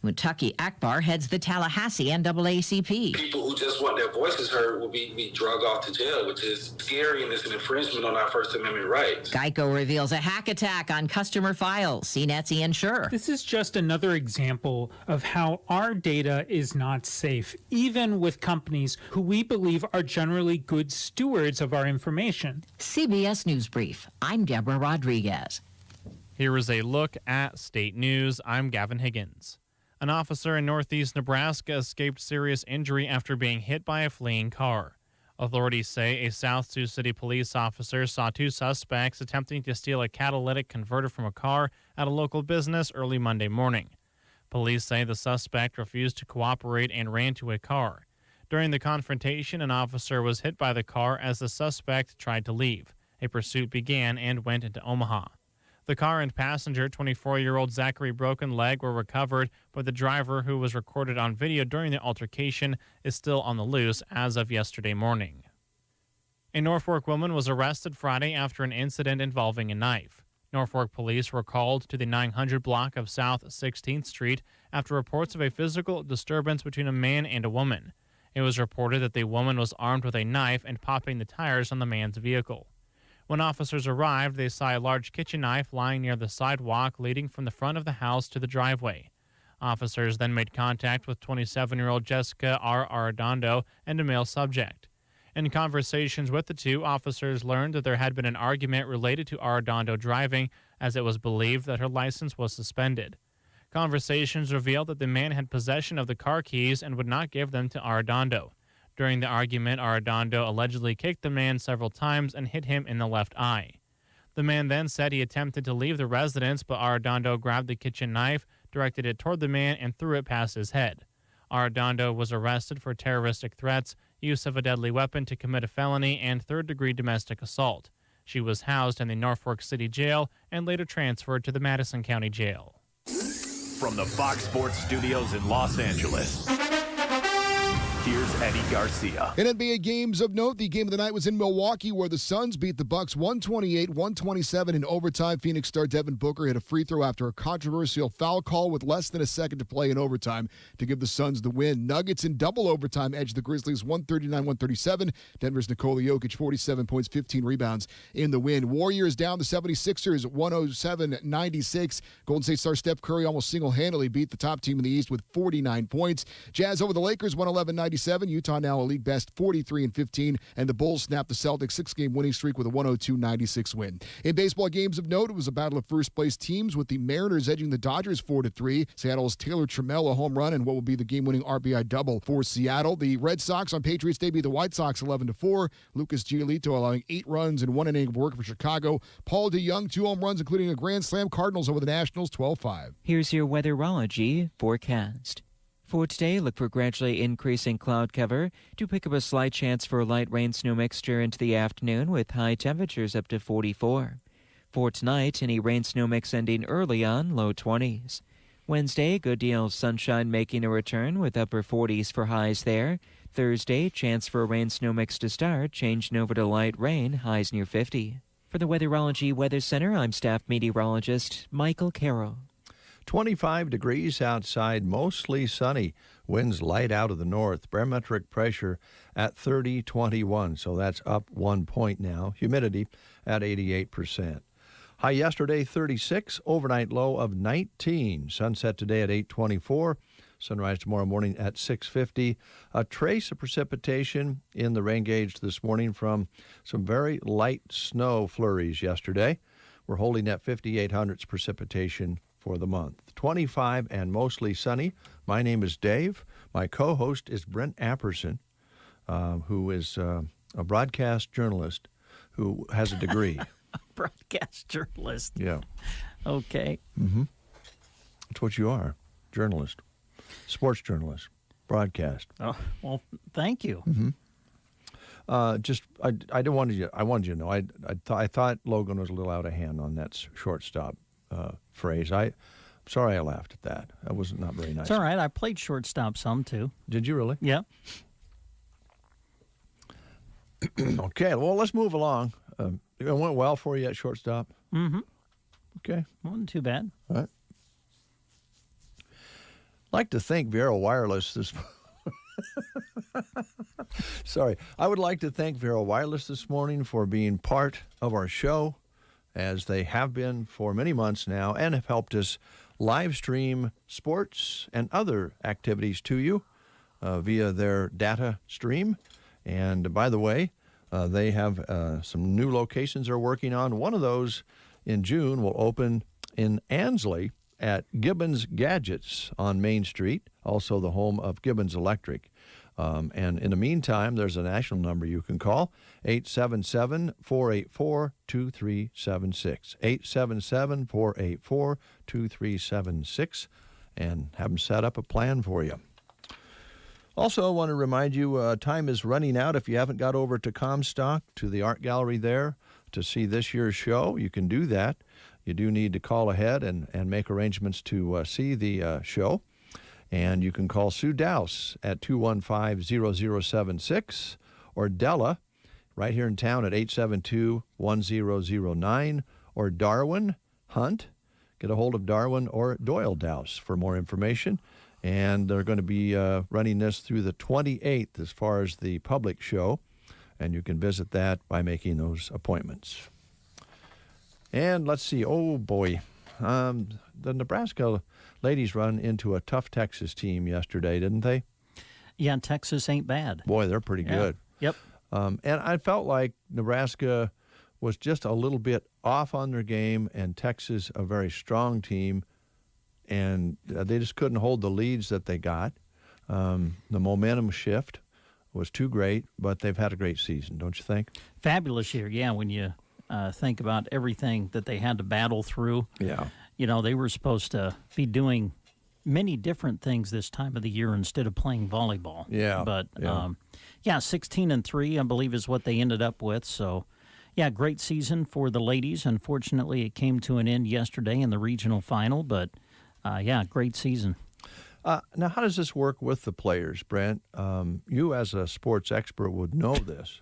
Mutaki Akbar heads the Tallahassee NAACP. People who just want their voices heard will be drugged off to jail, which is scary, and it's an infringement on our First Amendment rights. Geico reveals a hack attack on customer files. CNET's Ian Scher. This is just another example of how our data is not safe, even with companies who we believe are generally good stewards of our information. CBS News Brief. I'm Deborah Rodriguez. Here is a look at state news. I'm Gavin Higgins. An officer in northeast Nebraska escaped serious injury after being hit by a fleeing car. Authorities say a South Sioux City police officer saw 2 suspects attempting to steal a catalytic converter from a car at a local business early Monday morning. Police say the suspect refused to cooperate and ran to a car. During the confrontation, an officer was hit by the car as the suspect tried to leave. A pursuit began and went into Omaha. The car and passenger, 24-year-old Zachary Broken Leg, were recovered, but the driver, who was recorded on video during the altercation, is still on the loose as of yesterday morning. A Norfolk woman was arrested Friday after an incident involving a knife. Norfolk police were called to the 900 block of South 16th Street after reports of a physical disturbance between a man and a woman. It was reported that the woman was armed with a knife and popping the tires on the man's vehicle. When officers arrived, they saw a large kitchen knife lying near the sidewalk leading from the front of the house to the driveway. Officers then made contact with 27-year-old Jessica R. Arredondo and a male subject. In conversations with the two, officers learned that there had been an argument related to Arredondo driving, as it was believed that her license was suspended. Conversations revealed that the man had possession of the car keys and would not give them to Arredondo. During the argument, Arredondo allegedly kicked the man several times and hit him in the left eye. The man then said he attempted to leave the residence, but Arredondo grabbed the kitchen knife, directed it toward the man, and threw it past his head. Arredondo was arrested for terroristic threats, use of a deadly weapon to commit a felony, and third-degree domestic assault. She was housed in the Norfolk City Jail and later transferred to the Madison County Jail. From the Fox Sports Studios in Los Angeles, here's Eddie Garcia. In NBA games of note, the game of the night was in Milwaukee, where the Suns beat the Bucks 128-127 in overtime. Phoenix star Devin Booker hit a free throw after a controversial foul call with less than a second to play in overtime to give the Suns the win. Nuggets in double overtime edged the Grizzlies 139-137. Denver's Nikola Jokic 47 points, 15 rebounds in the win. Warriors down the 76ers 107-96. Golden State star Steph Curry almost single-handedly beat the top team in the East with 49 points. Jazz over the Lakers 111-97. Utah now a league best 43-15, and the Bulls snapped the Celtics 6-game winning streak with a 102-96 win. In baseball games of note, it was a battle of first-place teams, with the Mariners edging the Dodgers 4-3. Seattle's Taylor Trammell a home run and what will be the game-winning RBI double for Seattle. The Red Sox on Patriots Day beat the White Sox 11-4. Lucas Giolito allowing 8 runs in 1 inning of work for Chicago. Paul DeJong 2 home runs, including a grand slam. Cardinals over the Nationals 12-5. Here's your weatherology forecast. For today, look for gradually increasing cloud cover to pick up a slight chance for a light rain snow mixture into the afternoon with high temperatures up to 44. For tonight, any rain snow mix ending early on, low 20s. Wednesday, good deal of sunshine making a return with upper 40s for highs there. Thursday, chance for a rain snow mix to start, changing over to light rain, highs near 50. For the Weatherology Weather Center, I'm staff meteorologist Michael Carroll. 25 degrees outside, mostly sunny. Winds light out of the north. Barometric pressure at 30.21, so that's up 1 point now. Humidity at 88%. High yesterday, 36. Overnight low of 19. Sunset today at 8:24. Sunrise tomorrow morning at 6:50. A trace of precipitation in the rain gauge this morning from some very light snow flurries yesterday. We're holding at 5,800 precipitation for the month. 25 and mostly sunny. My name is Dave. My co-host is Brent Apperson. who is a broadcast journalist who has a degree. Broadcast journalist. Yeah. Okay. Mm-hmm. That's what you are, journalist, sports journalist, broadcast. Oh, well, thank you. Mm-hmm. I wanted you to know. I thought Logan was a little out of hand on that shortstop phrase. I'm sorry I laughed at that. That was not very nice. It's all right. I played shortstop some too. Did you really? Yeah. Okay. Well, let's move along. It went well for you at shortstop. Mm-hmm. Okay. Wasn't too bad. All right. Like to thank Vero Wireless this. Sorry. I would like to thank Vero Wireless this morning for being part of our show, as they have been for many months now, and have helped us live stream sports and other activities to you via their data stream. And by the way, they have some new locations they're working on. One of those in June will open in Ansley at Gibbons Gadgets on Main Street, also the home of Gibbons Electric. And in the meantime, there's a national number you can call, 877-484-2376, 877-484-2376, and have them set up a plan for you. Also, I want to remind you, time is running out. If you haven't got over to Comstock, to the art gallery there, to see this year's show, you can do that. You do need to call ahead and make arrangements to see the show. And you can call Sue Dowse at 215-0076, or Della right here in town at 872-1009, or Darwin Hunt. Get a hold of Darwin or Doyle Dowse for more information. And they're going to be running this through the 28th as far as the public show, and you can visit that by making those appointments. And let's see, oh boy, the Nebraska ladies run into a tough Texas team yesterday, didn't they? Yeah, Texas ain't bad. Boy, they're pretty good. Yep. And I felt like Nebraska was just a little bit off on their game, and Texas, a very strong team, and they just couldn't hold the leads that they got. The momentum shift was too great, but they've had a great season, don't you think? Fabulous year, yeah, when you think about everything that they had to battle through. Yeah. You know, they were supposed to be doing many different things this time of the year instead of playing volleyball. Yeah. But, yeah, 16-3, I believe, is what they ended up with. So, yeah, great season for the ladies. Unfortunately, it came to an end yesterday in the regional final, but, yeah, great season. Now, how does this work with the players, Brent? You, as a sports expert, would know this.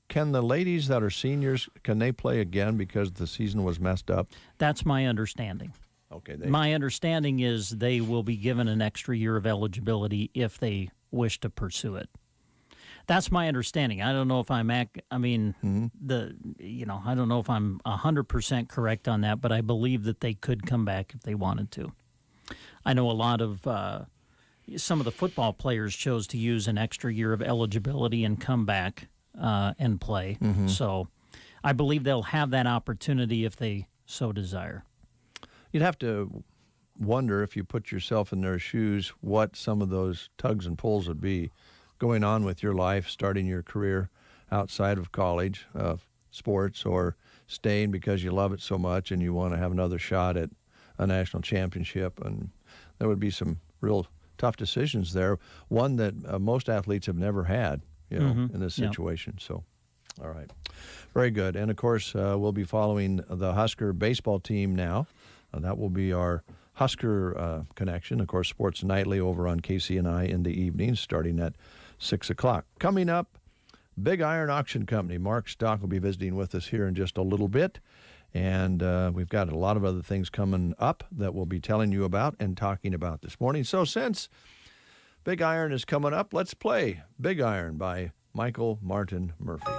Can the ladies that are seniors, can they play again because the season was messed up? That's my understanding. Okay. My understanding is they will be given an extra year of eligibility if they wish to pursue it. That's my understanding. I don't know if I'm I don't know if I'm 100% correct on that, but I believe that they could come back if they wanted to. I know a lot of some of the football players chose to use an extra year of eligibility and come back and play. Mm-hmm. So I believe they'll have that opportunity if they so desire. You'd have to wonder, if you put yourself in their shoes, what some of those tugs and pulls would be going on with your life, starting your career outside of college, sports, or staying because you love it so much and you want to have another shot at a national championship. And there would be some real tough decisions there, one that most athletes have never had, in this situation. Yep. So, all right. Very good. And, of course, we'll be following the Husker baseball team now. That will be our Husker connection. Of course, Sports Nightly over on KCNI in the evenings, starting at 6 o'clock. Coming up, Big Iron Auction Company. Mark Stock will be visiting with us here in just a little bit. And we've got a lot of other things coming up that we'll be telling you about and talking about this morning. So since Big Iron is coming up, let's play Big Iron by Michael Martin Murphey.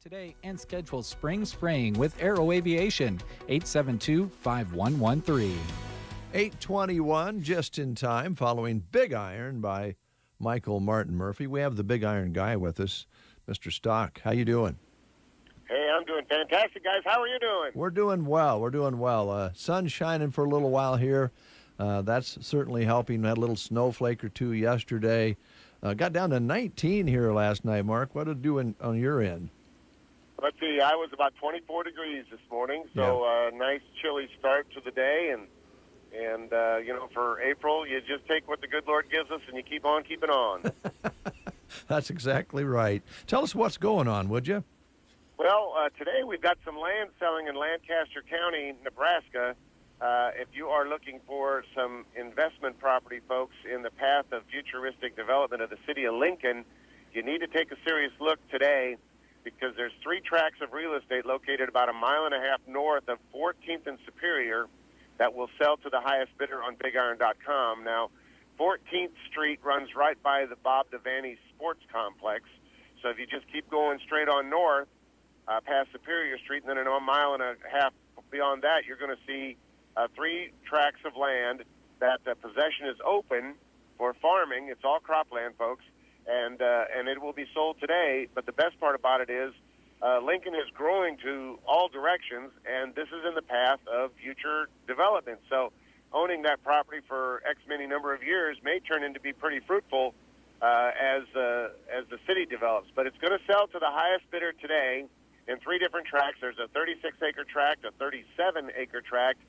Today and schedule spring spraying with Aero Aviation. 872-5113. 8:21, just in time, following Big Iron by Michael Martin Murphy. We have the Big Iron guy with us, Mr. Stock. How you doing? Hey, I'm doing fantastic, guys. How are you doing? We're doing well. We're doing well. Sun's shining for a little while here. That's certainly helping. We had a little snowflake or two yesterday. Got down to 19 here last night, Mark. What did it do on your end? Let's see. I was about 24 degrees this morning, so nice chilly start to the day. And for April, you just take what the good Lord gives us and you keep on keeping on. That's exactly right. Tell us what's going on, would you? Well, today we've got some land selling in Lancaster County, Nebraska. If you are looking for some investment property, folks, in the path of futuristic development of the city of Lincoln, you need to take a serious look today because there's 3 tracts of real estate located about a mile and a half north of 14th and Superior that will sell to the highest bidder on BigIron.com. Now, 14th Street runs right by the Bob Devaney Sports Complex, so if you just keep going straight on north past Superior Street, and then a mile and a half beyond that, you're going to see 3 tracts of land that possession is open for farming. It's all cropland, folks, and it will be sold today. But the best part about it is Lincoln is growing to all directions, and this is in the path of future development. So owning that property for X many number of years may turn into be pretty fruitful as the city develops. But it's going to sell to the highest bidder today in 3 different tracts. There's a 36-acre tract, a 37-acre tract,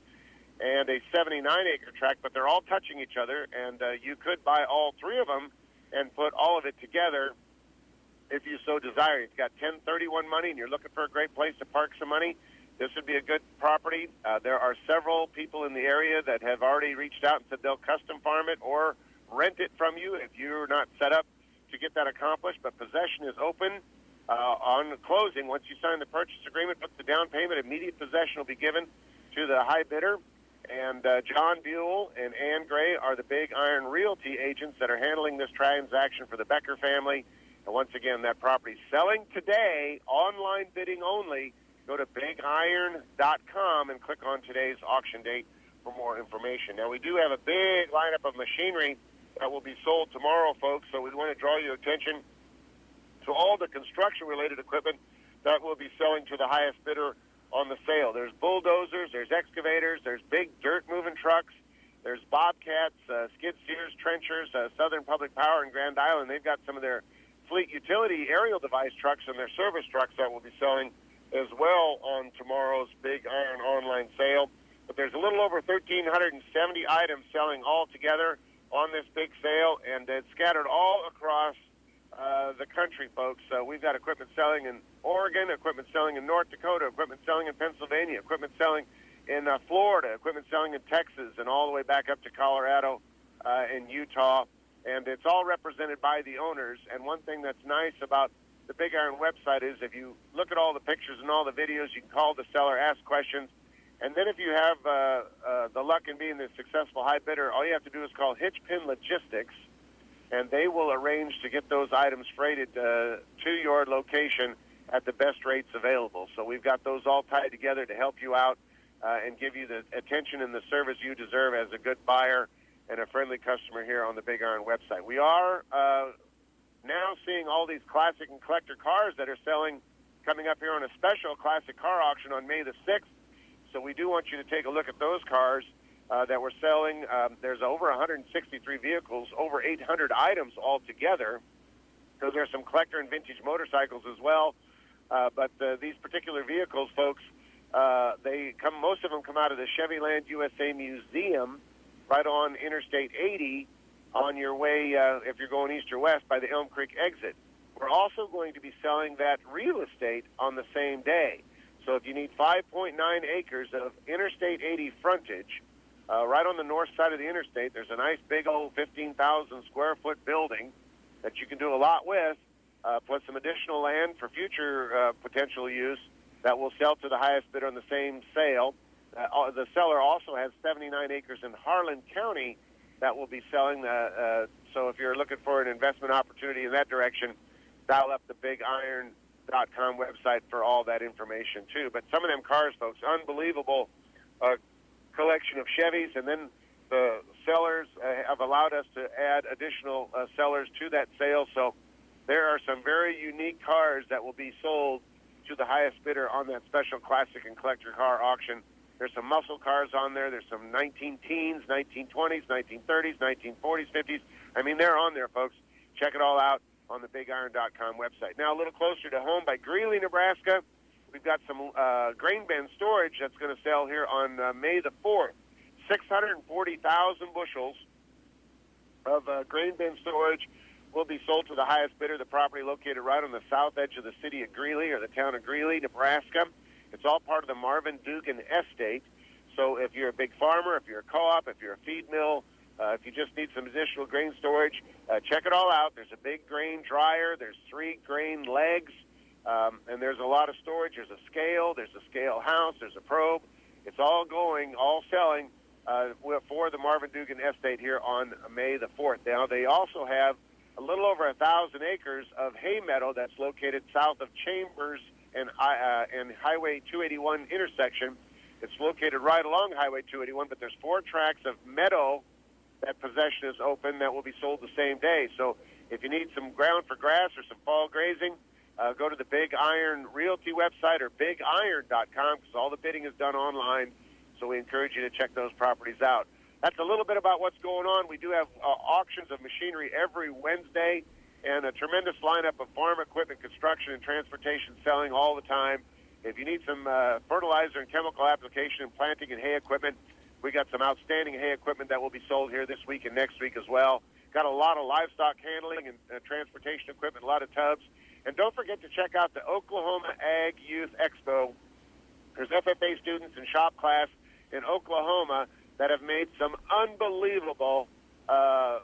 and a 79-acre tract, but they're all touching each other, and you could buy all 3 of them and put all of it together if you so desire. You've got 1031 money and you're looking for a great place to park some money, this would be a good property. There are several people in the area that have already reached out and said they'll custom farm it or rent it from you if you're not set up to get that accomplished, but possession is open. On closing, once you sign the purchase agreement, put the down payment, immediate possession will be given to the high bidder. And John Buell and Ann Gray are the Big Iron Realty agents that are handling this transaction for the Becker family. And once again, that property's selling today, online bidding only. Go to BigIron.com and click on today's auction date for more information. Now, we do have a big lineup of machinery that will be sold tomorrow, folks, so we want to draw your attention to all the construction-related equipment that will be selling to the highest bidder on the sale. There's bulldozers, there's excavators, there's big dirt-moving trucks, there's bobcats, skid steers, trenchers, Southern Public Power in Grand Island. They've got some of their fleet utility aerial device trucks and their service trucks that will be selling as well on tomorrow's Big Iron online sale. But there's a little over 1,370 items selling all together on this big sale, and it's scattered all across the country, folks. We've got equipment selling in Oregon, equipment selling in North Dakota, equipment selling in Pennsylvania, equipment selling in Florida, equipment selling in Texas, and all the way back up to Colorado and Utah. And it's all represented by the owners. And one thing that's nice about the Big Iron website is if you look at all the pictures and all the videos, you can call the seller, ask questions. And then if you have the luck in being the successful high bidder, all you have to do is call Hitchpin Logistics, and they will arrange to get those items freighted to your location at the best rates available. So we've got those all tied together to help you out and give you the attention and the service you deserve as a good buyer and a friendly customer here on the Big Iron website. We are now seeing all these classic and collector cars that are selling, coming up here on a special classic car auction on May the 6th. So we do want you to take a look at those cars that we're selling. There's over 163 vehicles, over 800 items altogether. So there's some collector and vintage motorcycles as well. But these particular vehicles, folks, most of them come out of the Chevyland USA Museum right on Interstate 80 on your way, if you're going east or west, by the Elm Creek exit. We're also going to be selling that real estate on the same day. So if you need 5.9 acres of Interstate 80 frontage, right on the north side of the interstate, there's a nice big old 15,000 square foot building that you can do a lot with, plus some additional land for future potential use that will sell to the highest bidder on the same sale. The seller also has 79 acres in Harlan County that will be selling. So if you're looking for an investment opportunity in that direction, dial up the Big Iron .com website for all that information too. But some of them cars, folks, unbelievable collection of Chevys, and then the sellers have allowed us to add additional sellers to that sale. So there are some very unique cars that will be sold to the highest bidder on that special classic and collector car auction. There's some muscle cars on there. There's some 19 teens, 1920s, 1930s, 1940s, 50s. I mean, they're on there, folks. Check it all out on the BigIron.com website. Now, a little closer to home by Greeley, Nebraska, we've got some grain bin storage that's going to sell here on May the 4th. 640,000 bushels of grain bin storage will be sold to the highest bidder. The property located right on the south edge of the city of Greeley, or the town of Greeley, Nebraska. It's all part of the Marvin Dugan Estate. So if you're a big farmer, if you're a co-op, if you're a feed mill, if you just need some additional grain storage, check it all out. There's a big grain dryer. There's 3 grain legs, and there's a lot of storage. There's a scale. There's a scale house. There's a probe. It's all selling for the Marvin Dugan Estate here on May the 4th. Now, they also have a little over 1,000 acres of hay meadow that's located south of Chambers and Highway 281 intersection. It's located right along Highway 281, but there's 4 tracts of meadow that possession is open that will be sold the same day. So if you need some ground for grass or some fall grazing, go to the Big Iron Realty website or BigIron.com, because all the bidding is done online. So we encourage you to check those properties out. That's a little bit about what's going on. We do have auctions of machinery every Wednesday, and a tremendous lineup of farm equipment, construction, and transportation selling all the time. If you need some fertilizer and chemical application and planting and hay equipment, we got some outstanding hay equipment that will be sold here this week and next week as well. Got a lot of livestock handling and transportation equipment, a lot of tubs. And don't forget to check out the Oklahoma Ag Youth Expo. There's FFA students in shop class in Oklahoma that have made some unbelievable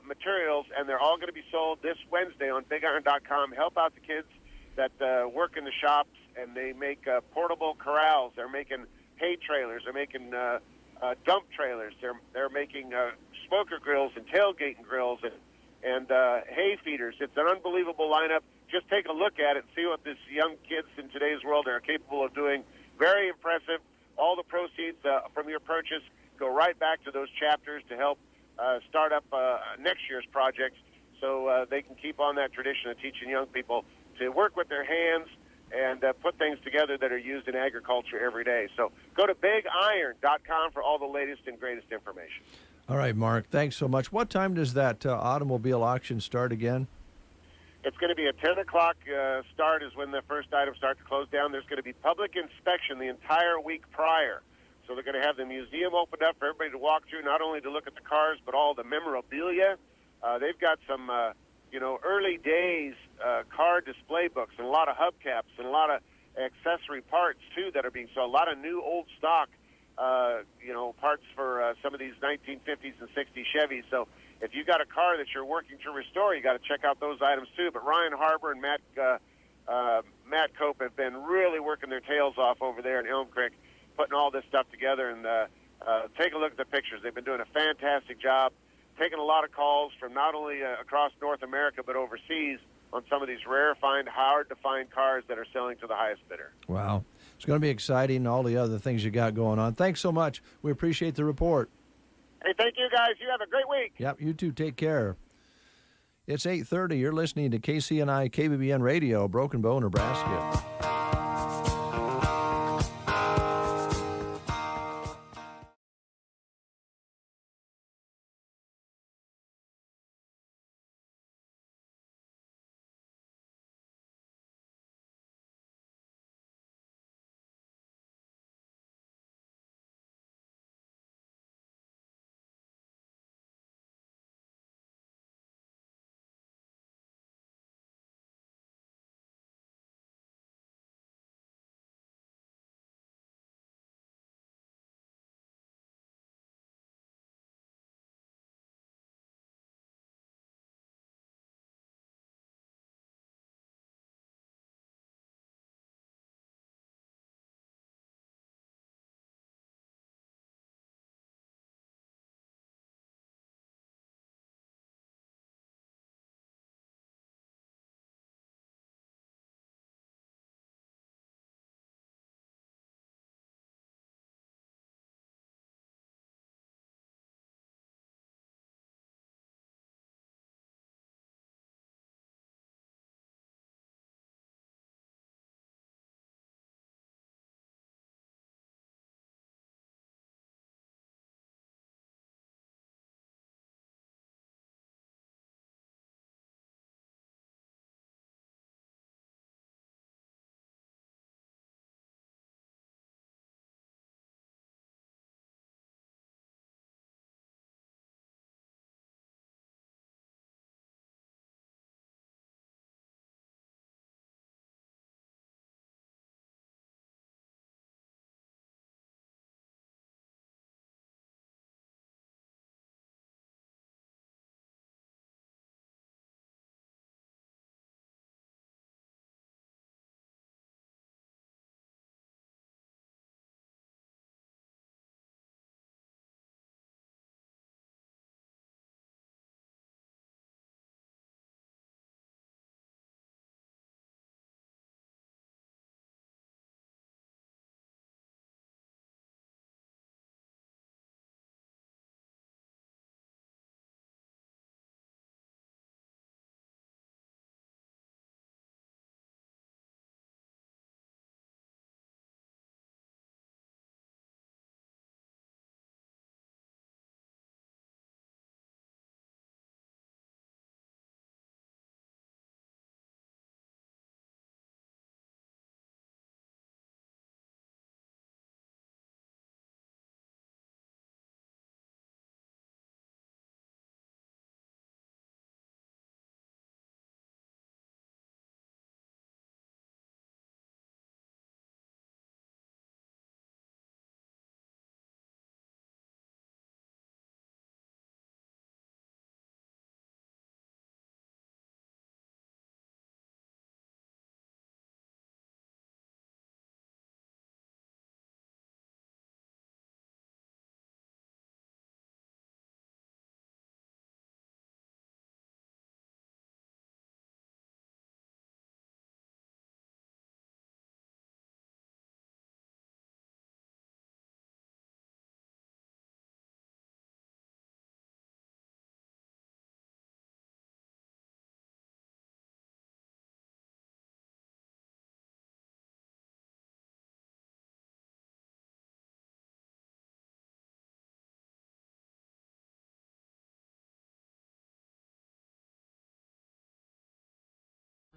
materials, and they're all going to be sold this Wednesday on BigIron.com. Help out the kids that work in the shops, and they make portable corrals. They're making hay trailers. They're making dump trailers. They're making smoker grills and tailgating grills and hay feeders. It's an unbelievable lineup. Just take a look at it and see what these young kids in today's world are capable of doing. Very impressive. All the proceeds from your purchase go right back to those chapters to help start up next year's projects, so they can keep on that tradition of teaching young people to work with their hands and put things together that are used in agriculture every day. So go to BigIron.com for all the latest and greatest information. All right, Mark, thanks so much. What time does that automobile auction start again? It's going to be a 10 o'clock start is when the first items start to close down. There's going to be public inspection the entire week prior. So they're going to have the museum opened up for everybody to walk through, not only to look at the cars, but all the memorabilia. They've got some, early days car display books and a lot of hubcaps and a lot of accessory parts, too, that are being sold. A lot of new old stock, parts for some of these 1950s and 60s Chevys. So if you've got a car that you're working to restore, you got to check out those items, too. But Ryan Harbor and Matt Cope have been really working their tails off over there in Elm Creek, putting all this stuff together, and take a look at the pictures. They've been doing a fantastic job, taking a lot of calls from not only across North America but overseas on some of these rare, hard-to-find cars that are selling to the highest bidder. Wow. It's going to be exciting, all the other things you got going on. Thanks so much. We appreciate the report. Hey, thank you, guys. You have a great week. Yep, you too. Take care. It's 8:30. You're listening to KCNI KBBN Radio, Broken Bow, Nebraska.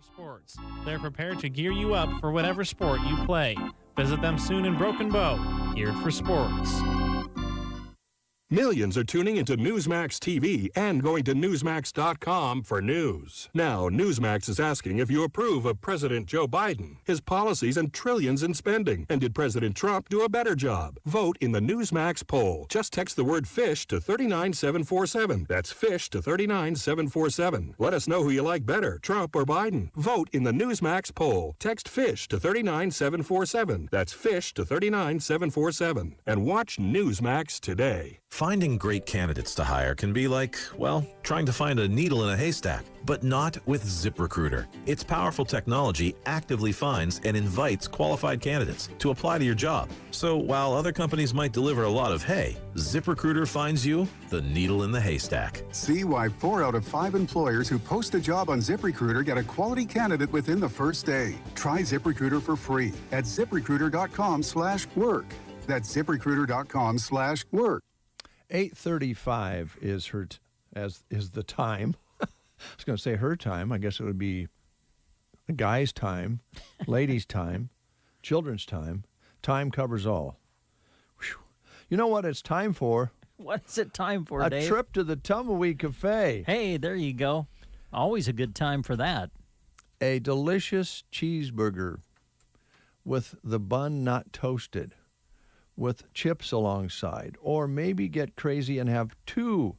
Sports. They're prepared to gear you up for whatever sport you play. Visit them soon in Broken Bow, geared for sports. Millions are tuning into Newsmax TV and going to Newsmax.com for news. Now, Newsmax is asking if you approve of President Joe Biden, his policies, and trillions in spending. And did President Trump do a better job? Vote in the Newsmax poll. Just text the word FISH to 39747. That's FISH to 39747. Let us know who you like better, Trump or Biden. Vote in the Newsmax poll. Text FISH to 39747. That's FISH to 39747. And watch Newsmax today. Finding great candidates to hire can be like, well, trying to find a needle in a haystack, but not with ZipRecruiter. Its powerful technology actively finds and invites qualified candidates to apply to your job. So while other companies might deliver a lot of hay, ZipRecruiter finds you the needle in the haystack. See why 4 out of 5 employers who post a job on ZipRecruiter get a quality candidate within the first day. Try ZipRecruiter for free at ZipRecruiter.com/work. That's ZipRecruiter.com/work. 8:35 is is the time. I was going to say her time. I guess it would be the guy's time, ladies' time, children's time. Time covers all. Whew. You know what it's time for? What is it time for, Dave? A trip to the Tumbleweed Cafe. Hey, there you go. Always a good time for that. A delicious cheeseburger with the bun not toasted, with chips alongside, or maybe get crazy and have 2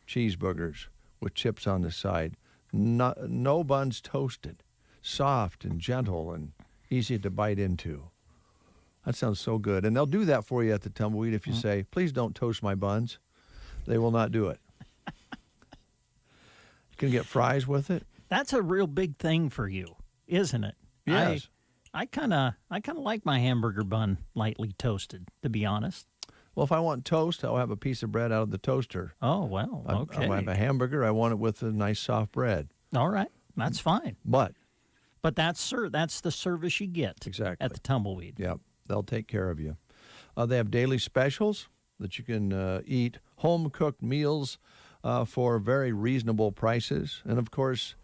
cheeseburgers with chips on the side. No buns toasted, soft and gentle and easy to bite into. That sounds so good. And they'll do that for you at the Tumbleweed if you say, please don't toast my buns. They will not do it. You can get fries with it. That's a real big thing for you, isn't it? Yes. I kind of like my hamburger bun lightly toasted, to be honest. Well, if I want toast, I'll have a piece of bread out of the toaster. Oh, well, okay. I have a hamburger. I want it with a nice soft bread. All right. That's fine. But that's the service you get exactly at the Tumbleweed. Yep. They'll take care of you. They have daily specials that you can eat, home-cooked meals for very reasonable prices. And, of course,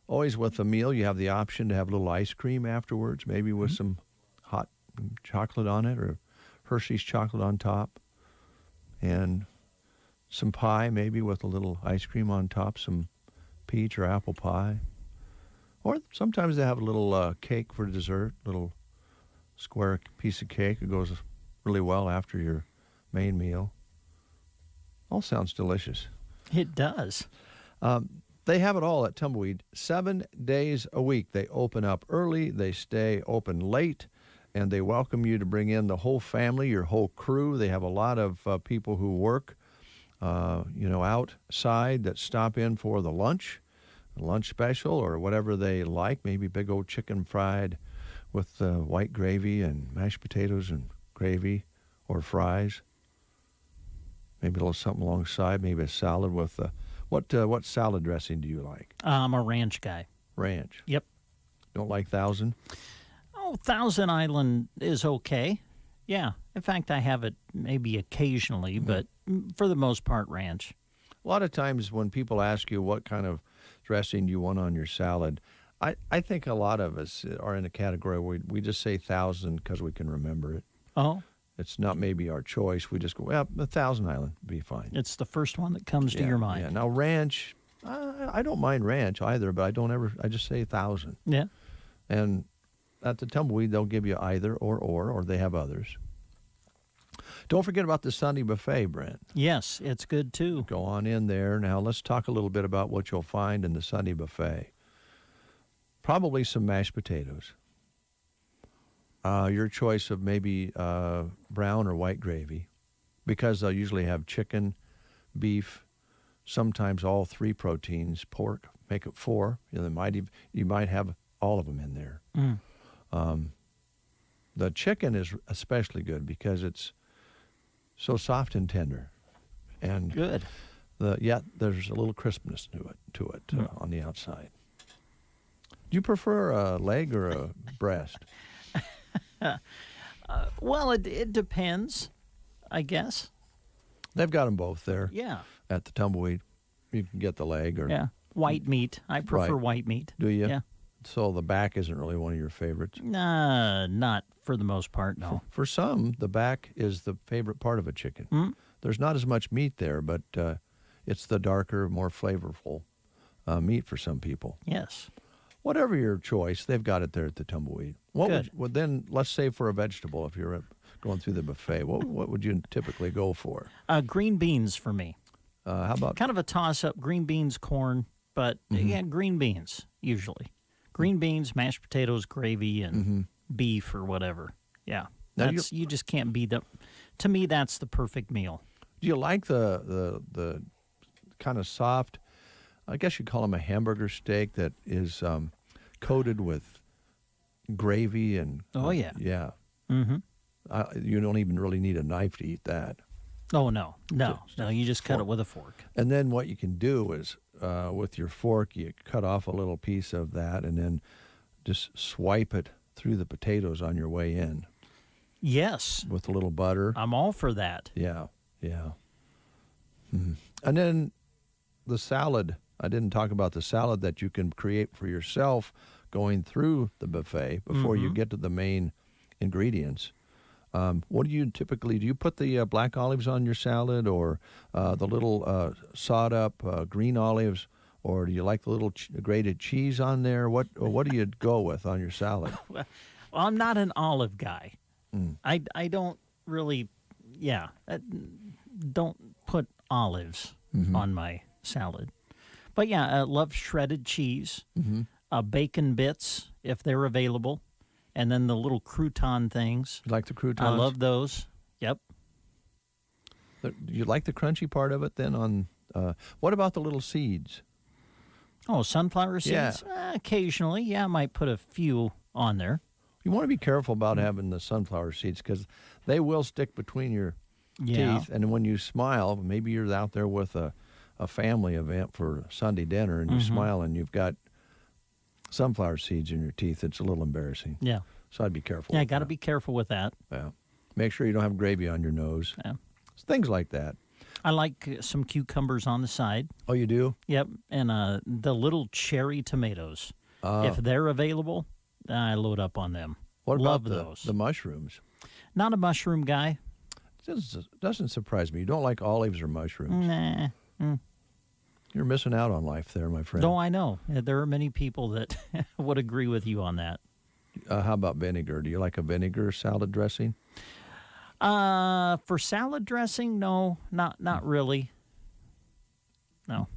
always with a meal, you have the option to have a little ice cream afterwards, maybe with some hot chocolate on it or Hershey's chocolate on top, and some pie maybe with a little ice cream on top, some peach or apple pie. Or sometimes they have a little cake for dessert, little square piece of cake. It goes really well after your main meal. All sounds delicious. It does. They have it all at Tumbleweed 7 days a week. They open up early, they stay open late, and they welcome you to bring in the whole family, your whole crew. They have a lot of people who work, outside that stop in for the lunch special or whatever they like, maybe big old chicken fried with white gravy and mashed potatoes and gravy or fries. Maybe a little something alongside, maybe a salad with what salad dressing do you like? I'm a ranch guy. Ranch? Yep. Don't like Thousand? Oh, Thousand Island is okay. Yeah. In fact, I have it maybe occasionally, but for the most part, ranch. A lot of times when people ask you what kind of dressing you want on your salad, I think a lot of us are in a category where we just say Thousand because we can remember it. Oh. It's not maybe our choice. We just go, well, the Thousand Island would be fine. It's the first one that comes to your mind. Yeah. Now, ranch, I don't mind ranch either, but I just say Thousand. Yeah. And at the Tumbleweed, they'll give you either or they have others. Don't forget about the Sunday buffet, Brent. Yes, it's good too. Go on in there. Now, let's talk a little bit about what you'll find in the Sunday buffet. Probably some mashed potatoes. Your choice of maybe brown or white gravy, because they'll usually have chicken, beef, sometimes all 3 proteins, pork, make it 4. You might have all of them in there. The chicken is especially good because it's so soft and tender, and good. Yet there's a little crispness to it on the outside. Do you prefer a leg or a breast? Well, it depends, I guess. They've got them both there. Yeah. At the Tumbleweed, you can get the leg or white meat. I prefer white meat. Do you? Yeah. So the back isn't really one of your favorites? Not for the most part, no. For some, the back is the favorite part of a chicken. Mm. There's not as much meat there, but it's the darker, more flavorful meat for some people. Yes. Whatever your choice, they've got it there at the Tumbleweed. What Good. would then, let's say for a vegetable, if you're going through the buffet, what would you typically go for? Green beans for me. How about kind of a toss-up, green beans, corn, but yeah, green beans usually. Green beans, mashed potatoes, gravy, and beef or whatever. Yeah, Now you just can't beat them. To me, that's the perfect meal. Do you like the kind of soft, I guess you'd call them a hamburger steak that is coated with gravy and... Oh, yeah. Yeah. Mm-hmm. You don't even really need a knife to eat that. Oh, no. You just cut it with a fork. And then what you can do is, with your fork, you cut off a little piece of that and then just swipe it through the potatoes on your way in. Yes. With a little butter. I'm all for that. Yeah. And then the salad. I didn't talk about the salad that you can create for yourself going through the buffet before you get to the main ingredients. What do you typically do? You put the black olives on your salad, or the little sawed up green olives, or do you like the little grated cheese on there? What do you go with on your salad? Well, I'm not an olive guy. I don't really, don't put olives on my salad. But yeah, I love shredded cheese, bacon bits if they're available, and then the little crouton things. You like the croutons? I love those. Yep. You like the crunchy part of it then on, what about the little seeds? Oh, sunflower seeds? Yeah. Occasionally, yeah, I might put a few on there. You want to be careful about having the sunflower seeds because they will stick between your teeth. And when you smile, maybe you're out there with a family event for Sunday dinner and you smile and you've got sunflower seeds in your teeth. It's a little embarrassing. Yeah. So I'd be careful. Yeah, got to be careful with that. Yeah. Make sure you don't have gravy on your nose. Yeah. Things like that. I like some cucumbers on the side. Oh, you do? Yep. And the little cherry tomatoes. If they're available, I load up on them. What Love about those. the mushrooms? Not a mushroom guy. Doesn't surprise me. You don't like olives or mushrooms. Nah. You're missing out on life there, my friend. No, I know. There are many people that would agree with you on that. How about vinegar? Do you like a vinegar salad dressing? For salad dressing, no, not really. No.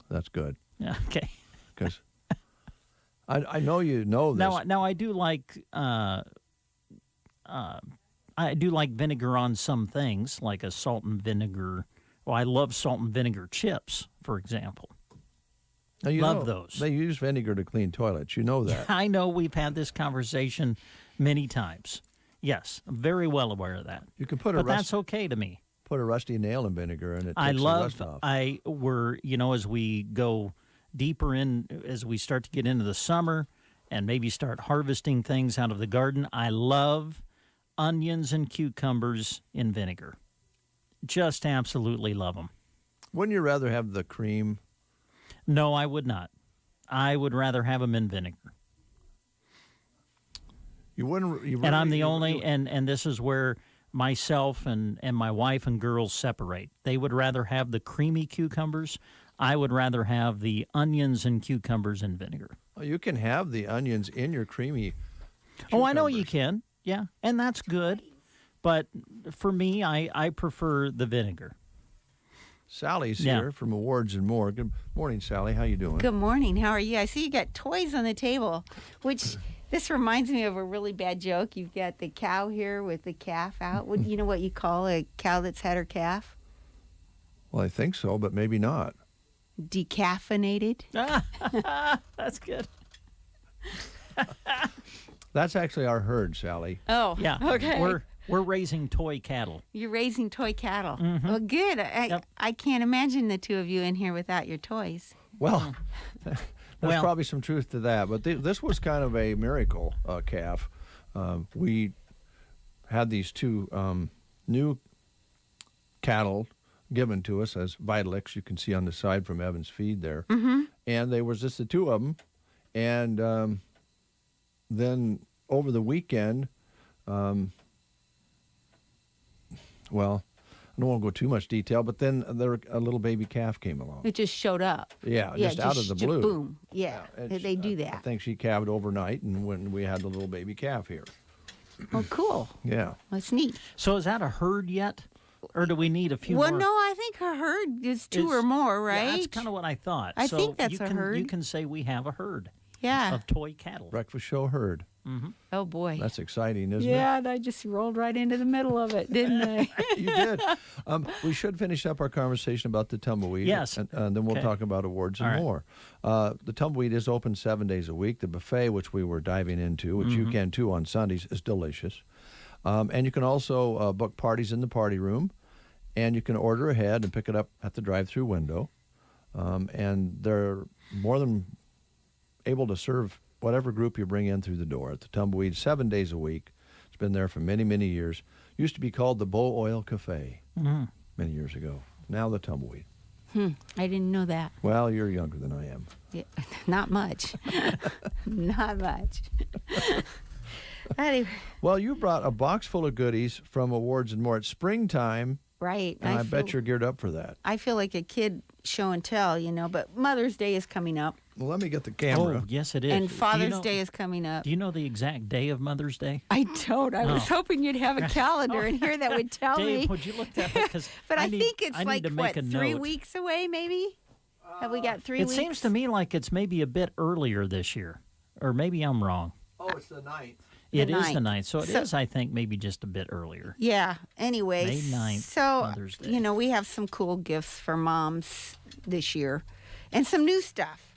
That's good. Yeah, okay. Because I know you know this. Now I do like vinegar on some things, like a salt and vinegar. Well, I love salt and vinegar chips, for example. Now, love those. They use vinegar to clean toilets. You know that. I know we've had this conversation many times. Yes, I'm very well aware of that. You can put but that's okay to me. Put a rusty nail in vinegar and it takes I the love. rust off. As we go deeper in, as we start to get into the summer, and maybe start harvesting things out of the garden, I love onions and cucumbers in vinegar. Just absolutely love them. Wouldn't you rather have the cream? No, I would not. I would rather have them in vinegar. You wouldn't. And I'm the only, and this is where myself and my wife and girls separate. They would rather have the creamy cucumbers. I would rather have the onions and cucumbers in vinegar. Oh, you can have the onions in your creamy cucumbers. Oh, I know you can. Yeah, and that's good. But for me, I prefer the vinegar. Sally's here from Awards and More. Good morning, Sally. How you doing? Good morning. How are you? I see you got toys on the table, which this reminds me of a really bad joke. You've got the cow here with the calf out. What, you know what you call a cow that's had her calf? Well, I think so, but maybe not. Decaffeinated. That's good. That's actually our herd, Sally. Oh, yeah. Okay. We're raising toy cattle. You're raising toy cattle. Mm-hmm. Well, good. I can't imagine the two of you in here without your toys. Well, there's probably some truth to that. But this was kind of a miracle calf. We had these two new cattle given to us as Vitalix, you can see on the side from Evan's feed there. Mm-hmm. And there was just the two of them. And then over the weekend, well, I don't want to go too much detail, but then a little baby calf came along. It just showed up. Yeah, just out of the blue. Boom. Yeah, they do I that. think she calved overnight, and when we had the little baby calf here. Oh, cool. Yeah. That's neat. So is that a herd yet? Or do we need a few more? Well, no, I think a herd is two or more, right? Yeah, that's kind of what I thought. I think that's a herd. You can say we have a herd Yeah. of toy cattle. Breakfast show herd. Mm-hmm. Oh, boy. That's exciting, isn't Yeah, and I just rolled right into the middle of it, didn't I? You did. We should finish up our conversation about the tumbleweed. Yes. And then we'll Okay. talk about awards and All right. more. The tumbleweed is open 7 days a week. The buffet, which we were diving into, which you can too on Sundays, is delicious. And you can also book parties in the party room. And you can order ahead and pick it up at the drive-through window. And they're more than able to serve whatever group you bring in through the door at the Tumbleweed 7 days a week. It's been there for many, many years. Used to be called the Bow Oil Cafe many years ago. Now the Tumbleweed. I didn't know that. Well, you're younger than I am. Yeah, not much. Not much. Anyway, Well, you brought a box full of goodies from Awards and More. It's springtime, right. and I bet feel- you're geared up for that. I feel like a kid show and tell, but Mother's Day is coming up. Well, let me get the camera. Oh, yes, it is. And Do you Father's know- Day is coming up. Do you know the exact day of Mother's Day? I don't. I was Oh. hoping you'd have a calendar in here that would tell Dave, me. would you look that up? 'Cause But I need- think it's I need like, to make a 3 note. weeks away, maybe? Have we got 3 It weeks? seems to me like it's maybe a bit earlier this year. Or maybe I'm wrong. Oh, it's the 9th. It The is the 9th. 9th. So it is, So- I think, maybe just a bit earlier. Yeah. Anyway, May 9th, so Mother's Day. we have some cool gifts for moms this year, and some new stuff.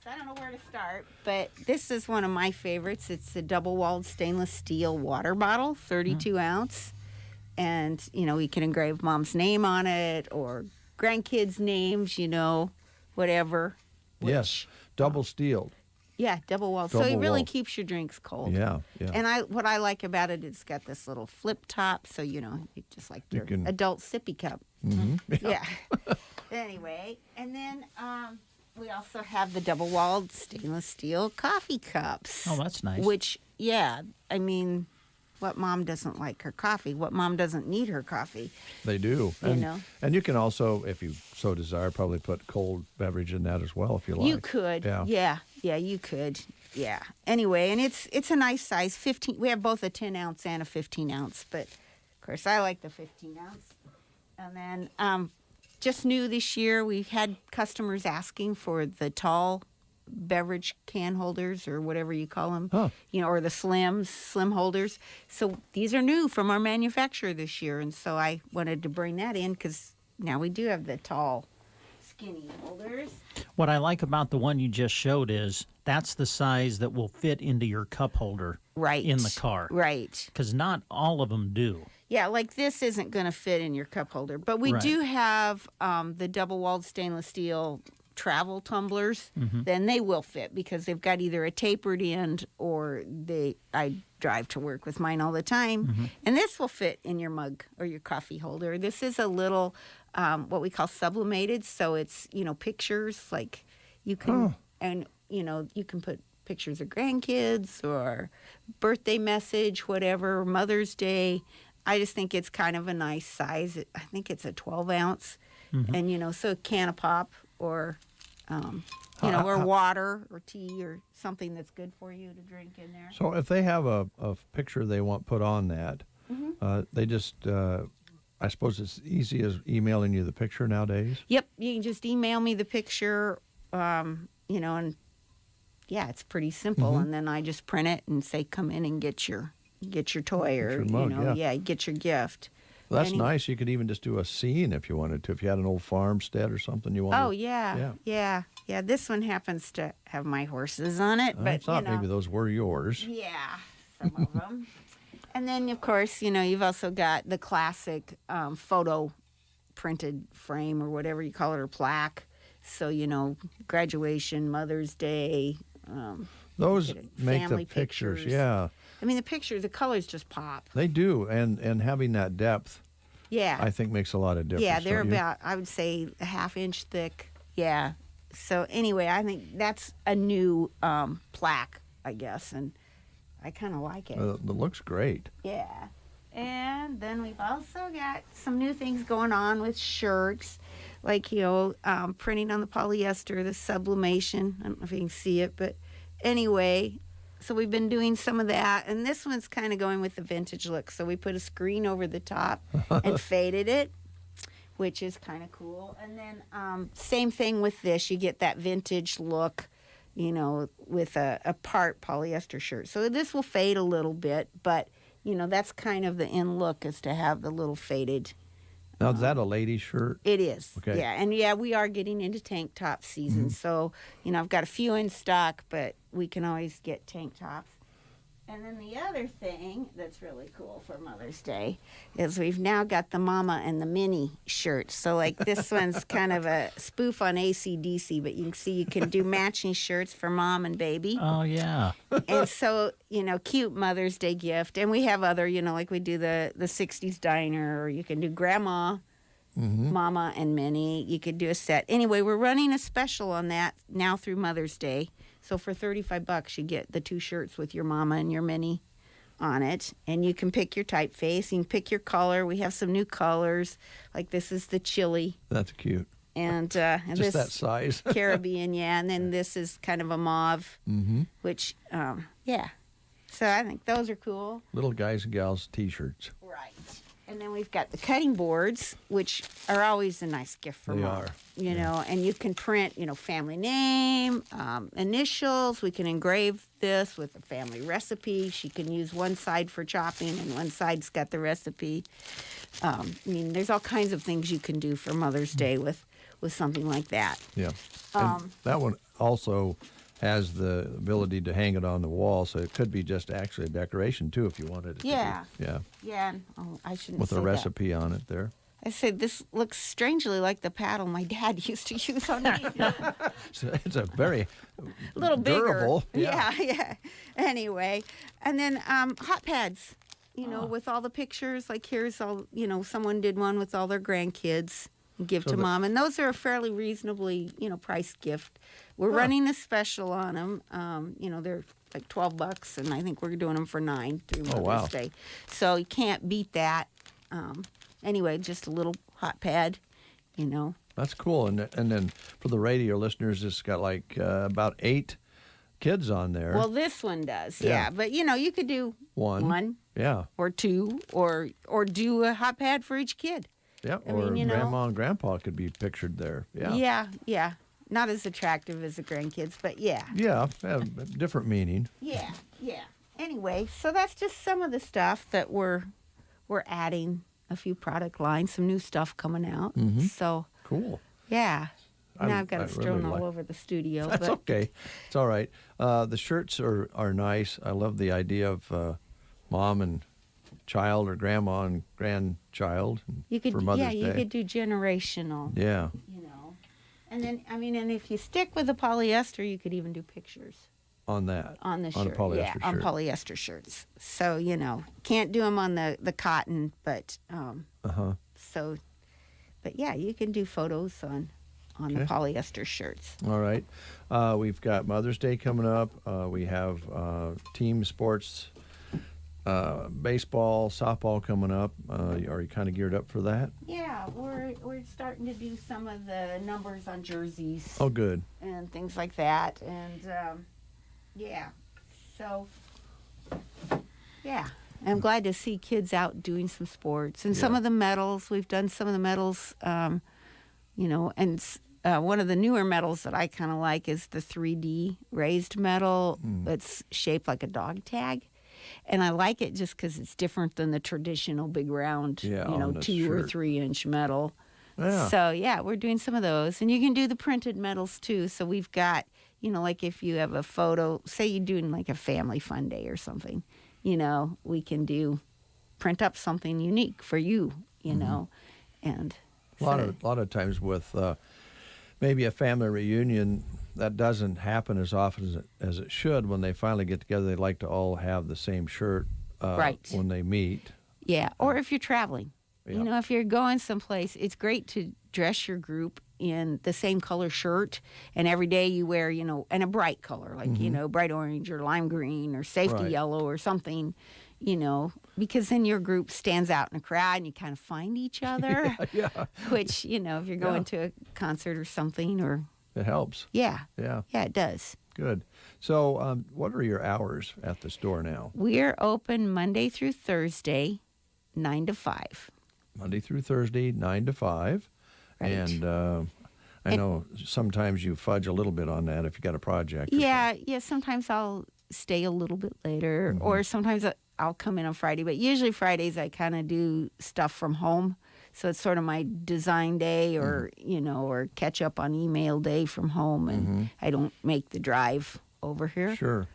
So I don't know where to start, but this is one of my favorites. It's a double-walled stainless steel water bottle, 32 ounce, and we can engrave mom's name on it or grandkids' names, whatever. Yes, double steeled. Yeah, double-walled. So it really Double-walled. keeps your drinks cold. Yeah, yeah. And what I like about it, it's got this little flip top, so you just like your can- adult sippy cup. Mhm. Yeah. Anyway, and then we also have the double-walled stainless steel coffee cups. Oh, that's nice. Which, what mom doesn't like her coffee? What mom doesn't need her coffee? They do. And you can also, if you so desire, probably put cold beverage in that as well if you like. You could. Yeah. Yeah, you could. Yeah. Anyway, and it's a nice size, 15. We have both a 10 ounce and a 15 ounce, but of course I like the 15 ounce. And then just new this year, we've had customers asking for the tall beverage can holders or whatever you call them, or the slim holders. So these are new from our manufacturer this year, and so I wanted to bring that in because now we do have the tall, skinny holders. What I like about the one you just showed is that's the size that will fit into your cup holder in the car. Right. Because not all of them do. Yeah, like this isn't going to fit in your cup holder, but we Right. do have the double-walled stainless steel travel tumblers. Mhm. Then they will fit because they've got either a tapered end or I drive to work with mine all the time, Mhm. and this will fit in your mug or your coffee holder. This is a little what we call sublimated, so it's pictures like you can you can put pictures of grandkids or birthday message, whatever, Mother's Day. I just think it's kind of a nice size. I think it's a 12 ounce, and so a can of pop or or water or tea or something that's good for you to drink in there. So if they have a picture they want put on that, they just, I suppose it's easy as emailing you the picture nowadays. Yep, you can just email me the picture, and it's pretty simple. Mhm. And then I just print it and say, come in and get your toy or your mug, get your gift. Well, that's Any- nice. You could even just do a scene if you wanted to. If you had an old farmstead or something you wanted. Oh yeah. This one happens to have my horses on it, I but thought maybe those were yours. yeah, some of them. And then of course, you've also got the classic photo printed frame or whatever you call it or plaque. So graduation, Mother's Day. Those make family the pictures. pictures. Yeah, I mean, the colors just pop. they do, and having that depth, Yeah. I think makes a lot of difference. Yeah, they're don't you? about, I would say, a half-inch thick. Yeah. So anyway, I think that's a new plaque, I guess, and I kind of like it. It looks great. Yeah. And then we've also got some new things going on with shirts, like, printing on the polyester, the sublimation. I don't know if you can see it, but anyway, so we've been doing some of that. And this one's kind of going with the vintage look. So we put a screen over the top and faded it, which is kind of cool. And then same thing with this. You get that vintage look, with a part polyester shirt. So this will fade a little bit, but that's kind of the in look, is to have the little faded. Now, is that a lady shirt? It is. Okay. Yeah, and we are getting into tank top season. So, I've got a few in stock, but we can always get tank tops. And then the other thing that's really cool for Mother's Day is we've now got the Mama and the Mini shirts. So, like, this one's kind of a spoof on AC/DC, but you can see you can do matching shirts for mom and baby. Oh, yeah. And so, cute Mother's Day gift. And we have other, like we do the 60s diner, or you can do grandma, Mama, and Minnie. You could do a set. Anyway, we're running a special on that now through Mother's Day. So for $35, you get the 2 shirts with your Mama and your Minnie on it. And you can pick your typeface. You can pick your color. We have some new colors. Like, this is the chili. That's cute. And just this that size. Caribbean, yeah. And then this is kind of a mauve, which, yeah. So I think those are cool. Little guys and gals T-shirts. Right. And then we've got the cutting boards, which are always a nice gift for mom. They are. And you can print, family name, initials. We can engrave this with a family recipe. She can use one side for chopping, and one side's got the recipe. There's all kinds of things you can do for Mother's Day with something like that. Yeah. And that one also has the ability to hang it on the wall, so it could be just actually a decoration too, if you wanted it to be. Yeah. Yeah. I shouldn't With say a recipe on it there. I said, this looks strangely like the paddle my dad used to use on me. It's a very little durable. Bigger. Yeah. Anyway, and then hot pads, with all the pictures. Like, here's all, someone did one with all their grandkids. Give to mom, and those are a fairly reasonably, priced gift. We're running a special on them. They're like $12, and I think we're doing them for $9 through Mother's Day. So you can't beat that. Anyway, just a little hot pad, That's cool, and then for the radio listeners, it's got like about 8 kids on there. Well, this one does, yeah. But you could do one, or 2, or do a hot pad for each kid. Yeah, or grandma and grandpa could be pictured there. Yeah. Not as attractive as the grandkids, but yeah. Yeah, different meaning. Yeah. Anyway, so that's just some of the stuff that we're adding. A few product lines, some new stuff coming out. So cool. Yeah. Now I've got it strewn all over the studio. That's okay. It's all right. The shirts are nice. I love the idea of mom and child, or grandma and grandchild for Mother's Day. You could do generational. Yeah. And then, and if you stick with the polyester, you could even do pictures. On that. On the on shirt. A polyester shirt. On polyester shirts. So, can't do them on the cotton, but, so, but yeah, you can do photos on the polyester shirts. All right. We've got Mother's Day coming up. We have team sports, baseball, softball coming up. Are you kind of geared up for that? Yeah, we're starting to do some of the numbers on jerseys. Oh, good. And things like that. And, yeah. So, yeah. I'm glad to see kids out doing some sports. And some of the medals, we've done some of the medals, and one of the newer medals that I kind of like is the 3D raised medal that's shaped like a dog tag. And I like it just because it's different than the traditional big round, 2 or 3 inch medal. Yeah. So, yeah, we're doing some of those. And you can do the printed medals, too. So we've got, like if you have a photo, say you're doing like a family fun day or something, we can print up something unique for you, And a lot of times with maybe a family reunion, that doesn't happen as often as it should. When they finally get together, they like to all have the same shirt when they meet. Yeah, or if you're traveling. If you're going someplace, it's great to dress your group in the same color shirt, and every day you wear, and a bright color, like, bright orange or lime green or safety yellow or something, because then your group stands out in a crowd and you kind of find each other, which, if you're going to a concert or something, or... It helps. Yeah, it does. Good. So what are your hours at the store now? We're open Monday through Thursday, 9 to 5. Monday through Thursday, 9 to 5. Right. And I know sometimes you fudge a little bit on that if you got a project. Yeah, sometimes I'll stay a little bit later, or sometimes I'll come in on Friday. But usually Fridays I kind of do stuff from home. So it's sort of my design day, or, or catch up on email day from home. And I don't make the drive over here. Sure.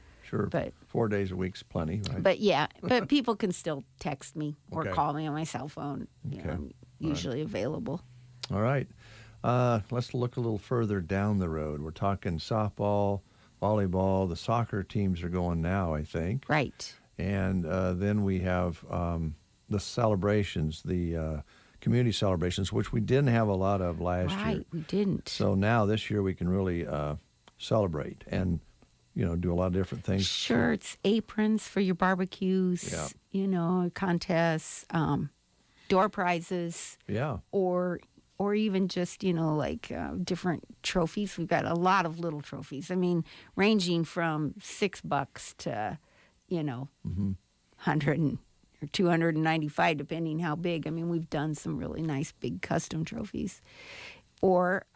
But 4 days a week's plenty, right? But people can still text me or call me on my cell phone. Okay. I'm usually available. All right. Let's look a little further down the road. We're talking softball, volleyball. The soccer teams are going now, I think. Right. And then we have the celebrations, the community celebrations, which we didn't have a lot of last year. Right, we didn't. So now this year we can really celebrate and, do a lot of different things. Shirts, aprons for your barbecues, contests, door prizes. Yeah. Or even just, different trophies. We've got a lot of little trophies. I mean, ranging from $6 to, 100 or 295, depending how big. I mean, we've done some really nice big custom trophies. Or,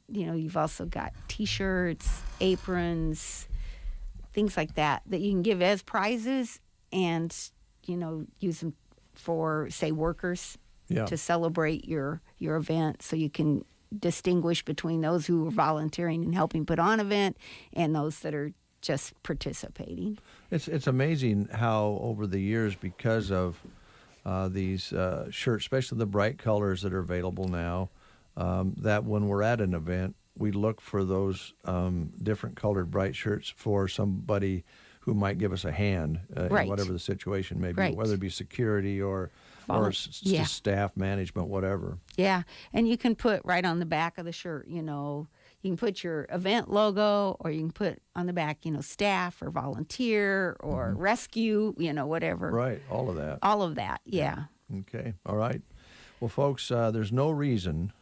you've also got T-shirts, aprons, things like that you can give as prizes and, use them for, say, workers to celebrate your event, so you can distinguish between those who are volunteering and helping put on an event and those that are just participating. It's amazing how over the years, because of these shirts, especially the bright colors that are available now, that when we're at an event, we look for those different colored bright shirts for somebody who might give us a hand in whatever the situation may be, whether it be security or staff management, whatever. Yeah, and you can put right on the back of the shirt, you can put your event logo, or you can put on the back, staff or volunteer or rescue, whatever. Right, all of that. All of that, yeah. Okay, all right. Well, folks, there's no reason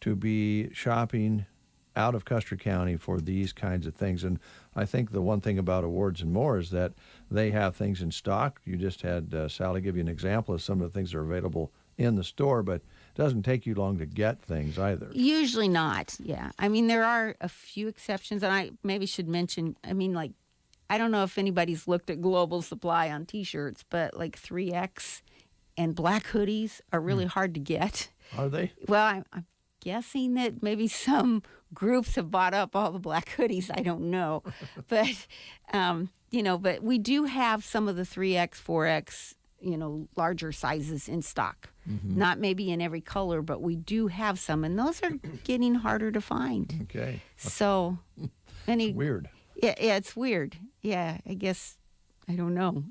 to be shopping out of Custer County for these kinds of things. And I think the one thing about Awards and More is that they have things in stock. You just had Sally give you an example of some of the things that are available in the store, but it doesn't take you long to get things either. Usually not, yeah. I mean, there are a few exceptions, and I maybe should mention, I don't know if anybody's looked at Global Supply on T-shirts, but like 3X and black hoodies are really hard to get. Are they? Well, I'm guessing that maybe some groups have bought up all the black hoodies. I don't know. But, but we do have some of the 3X, 4X, larger sizes in stock. Not maybe in every color, but we do have some. And those are getting harder to find. Okay. So, it's weird. Yeah, it's weird. Yeah, I guess, I don't know,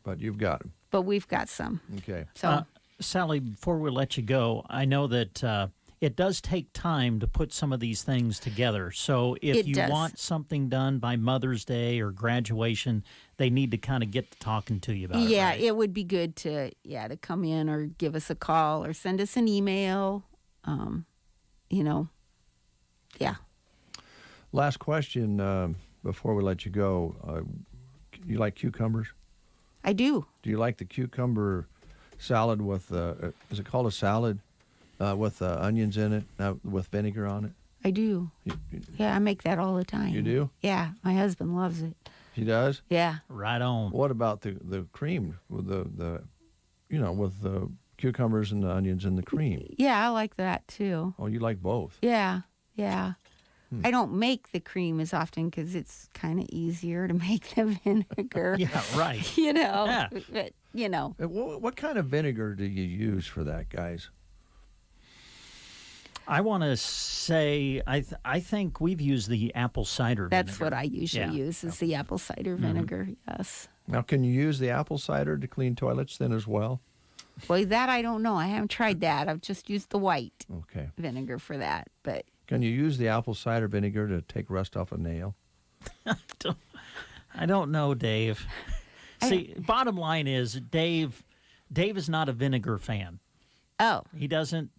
But you've got them. But we've got some. Okay. So, Sally, before we let you go, I know that it does take time to put some of these things together. So if you want something done by Mother's Day or graduation, they need to kind of get to talking to you about it. Yeah, right? it would be good to come in or give us a call or send us an email. Yeah. Last question before we let you go. You like cucumbers? I do. Do you like the cucumber salad with, is it called a salad, with onions in it, with vinegar on it? I do. Yeah, I make that all the time. You do? Yeah, my husband loves it. He does? Yeah. Right on. What about the cream with with the cucumbers and the onions and the cream? Yeah, I like that too. Oh, you like both? Yeah. I don't make the cream as often because it's kind of easier to make the vinegar. Yeah, right. But, What kind of vinegar do you use for that, guys? I want to say I think we've used the apple cider vinegar. That's what I usually use is the apple cider vinegar, yes. Now, can you use the apple cider to clean toilets then as well? Well, that I don't know. I haven't tried that. I've just used the white Okay. vinegar for that. But Can you use the apple cider vinegar to take rust off a nail? I don't know, Dave. See, bottom line is Dave is not a vinegar fan. Oh. He doesn't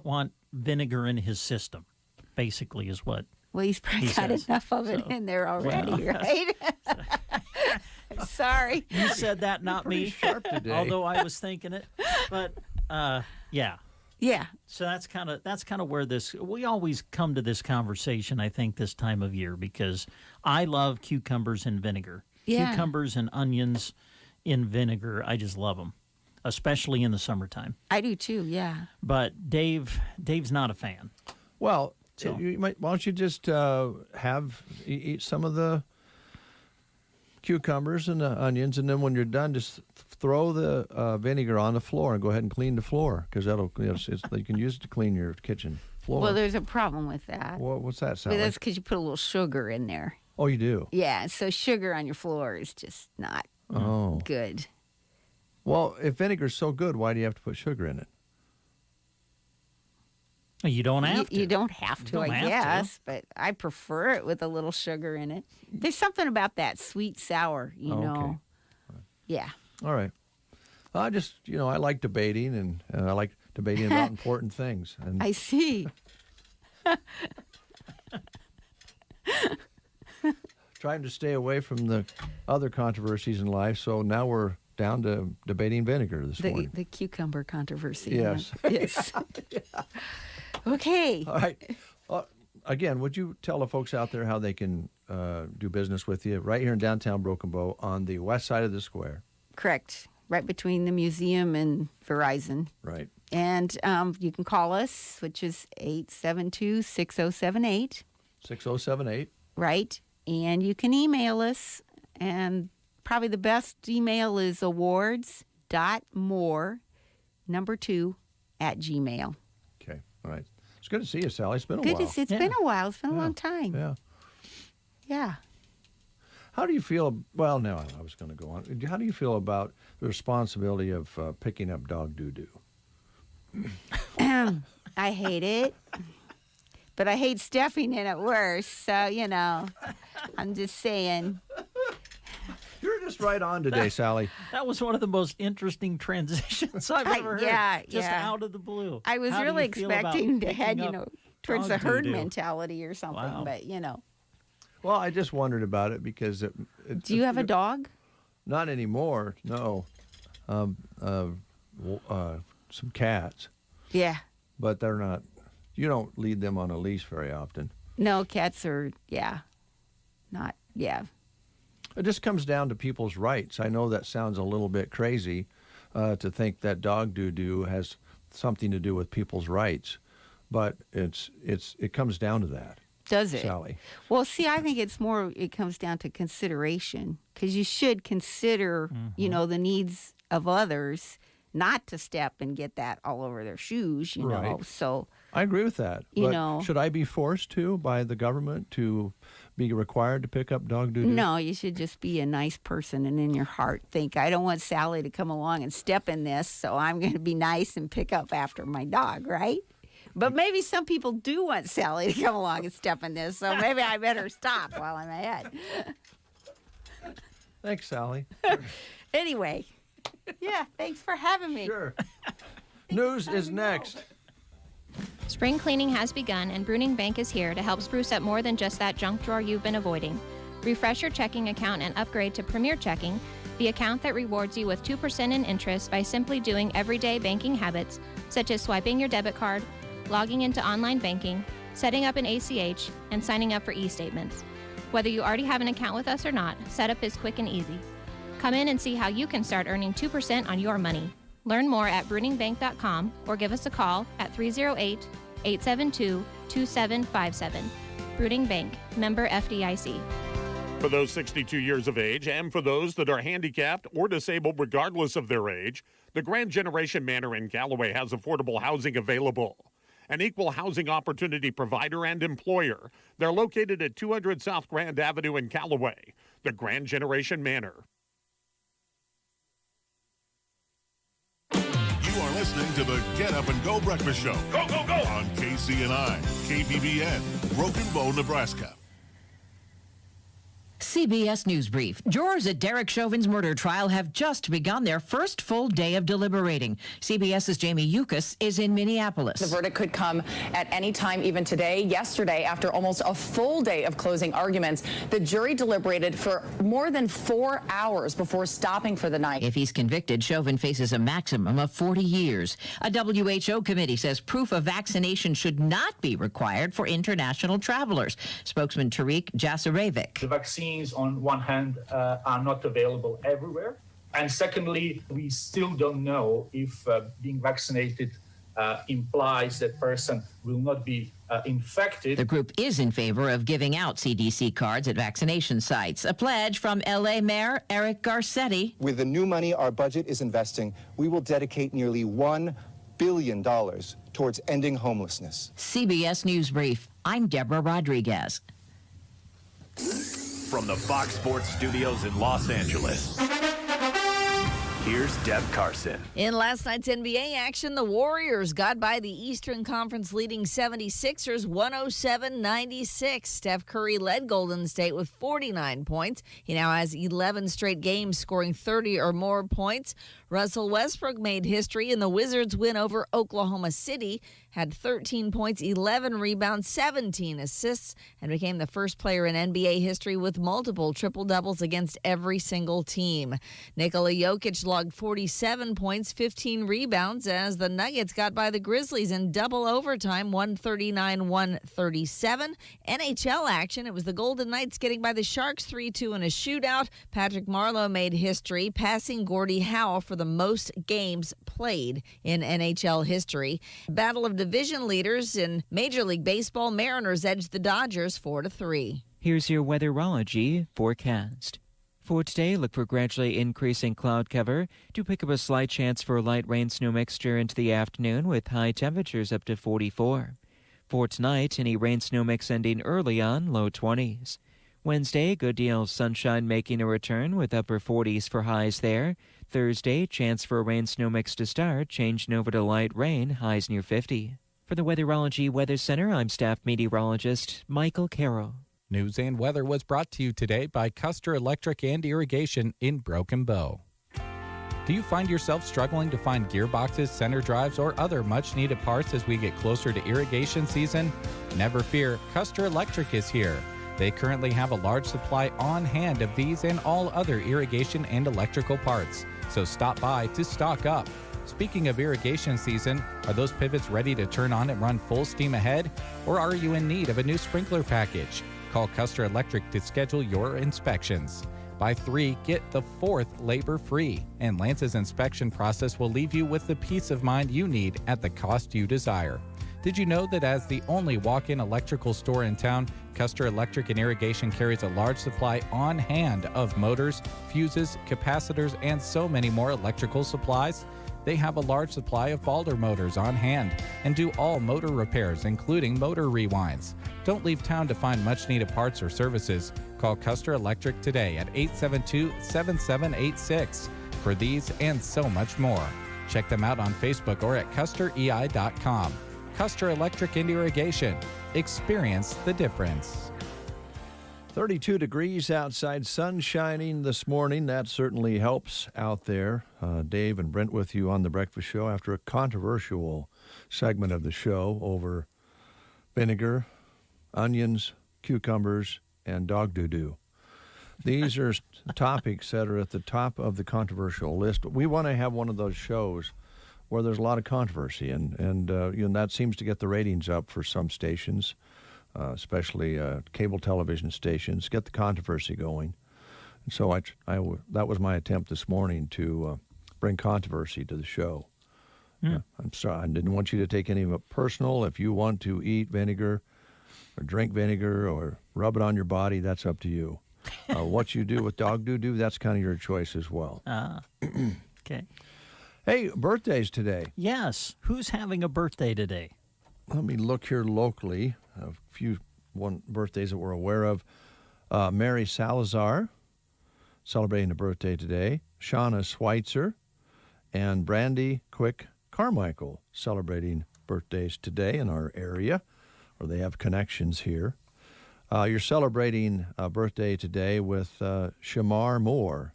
want vinegar in his system, basically is what well, he's probably he got says. enough of it in there already, Well, right? I'm sorry. You said that, not me. Sharp today. Although I was thinking it. But yeah. Yeah. So that's kind of where we always come to this conversation, I think, this time of year, because I love cucumbers in vinegar. Yeah. Cucumbers and onions in vinegar, I just love them, especially in the summertime. I do too, yeah. But Dave's not a fan. Well, So- why don't you just eat some of the cucumbers and the onions, and then when you're done, just throw the vinegar on the floor and go ahead and clean the floor, because you can use it to clean your kitchen floor. Well, there's a problem with that. What's that, Sally? But that's because you put a little sugar in there. Oh, you do? Yeah, so sugar on your floor is just not good. Well, if vinegar's so good, why do you have to put sugar in it? You don't have to. You don't have to, don't I have to. guess, but I prefer it with a little sugar in it. There's something about that sweet sour, you know. Yeah. All right. I just, I like debating, and I like debating about important things. And I see. trying to stay away from the other controversies in life, so now we're down to debating vinegar this morning. The cucumber controversy. Yes. Yes. Okay. All right. Again, would you tell the folks out there how they can do business with you right here in downtown Broken Bow on the west side of the square? Correct. Right between the museum and Verizon. Right. And you can call us, which is 872-6078. 6078. Right. And you can email us, and probably the best email is awards.more2@gmail. Okay. All right. It's good to see you, Sally. It's been a Good. while. It's been a while. It's been a long time. Yeah. Yeah. How do you feel? Well, no, I was going to go on. How do you feel about the responsibility of picking up dog doo-doo? I hate it. But I hate stuffing in it worse. So, I'm just saying. You're just right on today, Sally. That was one of the most interesting transitions I've ever heard. Yeah, just yeah. out of the blue. I was How do really you feel about expecting to picking head, up towards the dog herd doo-doo? mentality or something. Wow. But, Well, I just wondered about it because Do you have a dog? Not anymore. No. Some cats, Yeah. but they're not. You don't lead them on a leash very often. No, cats are, not. It just comes down to people's rights. I know that sounds a little bit crazy to think that dog doo-doo has something to do with people's rights, but it comes down to that. Does it? Sally? Well, see, I think it comes down to consideration, because you should consider, the needs of others, not to step and get that all over their shoes, you know. Right. So I agree with that. But should I be forced to by the government to be required to pick up dog doo-doo? No, you should just be a nice person and in your heart think, I don't want Sally to come along and step in this, so I'm going to be nice and pick up after my dog, right? But maybe some people do want Sally to come along and step in this, so maybe I better stop while I'm ahead. Thanks, Sally. Anyway, thanks for having me. Sure. News is next. Spring cleaning has begun, and Bruning Bank is here to help spruce up more than just that junk drawer you've been avoiding. Refresh your checking account and upgrade to Premier Checking, the account that rewards you with 2% in interest by simply doing everyday banking habits, such as swiping your debit card, logging into online banking, setting up an ACH, and signing up for e-statements. Whether you already have an account with us or not, setup is quick and easy. Come in and see how you can start earning 2% on your money. Learn more at bruningbank.com or give us a call at 308-872-2757. Bruning Bank, member FDIC. For those 62 years of age and for those that are handicapped or disabled regardless of their age, the Grand Generation Manor in Callaway has affordable housing available. An equal housing opportunity provider and employer. They're located at 200 South Grand Avenue in Callaway. The Grand Generation Manor. You're listening to the Get Up and Go Breakfast Show. Go, go, go! On KCNI, KPBN, Broken Bow, Nebraska. CBS News Brief. Jurors at Derek Chauvin's murder trial have just begun their first full day of deliberating. CBS's Jamie Yukas is in Minneapolis. The verdict could come at any time, even today. Yesterday, after almost a full day of closing arguments, the jury deliberated for more than 4 hours before stopping for the night. If he's convicted, Chauvin faces a maximum of 40 years. A WHO committee says proof of vaccination should not be required for international travelers. Spokesman Tariq Jasarevic. The vaccines, on one hand, are not available everywhere. And secondly, we still don't know if being vaccinated implies that person will not be infected. The group is in favor of giving out CDC cards at vaccination sites. A pledge from L.A. Mayor Eric Garcetti. With the new money our budget is investing, we will dedicate nearly $1 billion towards ending homelessness. CBS News Brief. I'm Deborah Rodriguez. From the Fox Sports Studios in Los Angeles, here's Deb Carson. In last night's NBA action, the Warriors got by the Eastern Conference leading 76ers 107-96. Steph Curry led Golden State with 49 points. He now has 11 straight games scoring 30 or more points. Russell Westbrook made history in the Wizards' win over Oklahoma City, had 13 points, 11 rebounds, 17 assists, and became the first player in NBA history with multiple triple-doubles against every single team. Nikola Jokic logged 47 points, 15 rebounds as the Nuggets got by the Grizzlies in double overtime, 139-137. NHL action, it was the Golden Knights getting by the Sharks 3-2 in a shootout. Patrick Marleau made history, passing Gordie Howe for the most games played in NHL history. Battle of division leaders in Major League Baseball, Mariners edged the Dodgers 4-3. Here's your weatherology forecast. For today, look for gradually increasing cloud cover. Do pick up a slight chance for a light rain snow mixture into the afternoon with high temperatures up to 44. For tonight, any rain snow mix ending early on, low 20s. Wednesday, a good deal of sunshine making a return with upper 40s for highs there. Thursday, chance for a rain snow mix to start, changing over to light rain, highs near 50. For the Weatherology Weather Center, I'm staff meteorologist Michael Carroll. News and weather was brought to you today by Custer Electric and Irrigation in Broken Bow. Do you find yourself struggling to find gearboxes, center drives, or other much-needed parts as we get closer to irrigation season? Never fear, Custer Electric is here. They currently have a large supply on hand of these and all other irrigation and electrical parts, so stop by to stock up. Speaking of irrigation season, are those pivots ready to turn on and run full steam ahead? Or are you in need of a new sprinkler package? Call Custer Electric to schedule your inspections. Buy 3, get the 4th labor-free, and Lance's inspection process will leave you with the peace of mind you need at the cost you desire. Did you know that as the only walk-in electrical store in town, Custer Electric and Irrigation carries a large supply on hand of motors, fuses, capacitors, and so many more electrical supplies? They have a large supply of Balder motors on hand and do all motor repairs, including motor rewinds. Don't leave town to find much-needed parts or services. Call Custer Electric today at 872-7786 for these and so much more. Check them out on Facebook or at custerei.com. Custer Electric and Irrigation. Experience the difference. 32 degrees outside, sun shining this morning. That certainly helps out there. Dave and Brent with you on The Breakfast Show after a controversial segment of the show over vinegar, onions, cucumbers, and dog doo-doo. These are topics that are at the top of the controversial list. We want to have one of those shows where there's a lot of controversy, and that seems to get the ratings up for some stations, especially cable television stations, get the controversy going. And so that was my attempt this morning to bring controversy to the show. I'm sorry, I didn't want you to take any of it personal. If you want to eat vinegar or drink vinegar or rub it on your body, that's up to you. What you do with dog doo-doo, that's kind of your choice as well. Okay. Hey, birthdays today. Yes. Who's having a birthday today? Let me look here locally. A few birthdays that we're aware of. Mary Salazar, celebrating a birthday today. Shauna Schweitzer and Brandy Quick Carmichael celebrating birthdays today in our area, or they have connections here. You're celebrating a birthday today with Shamar Moore,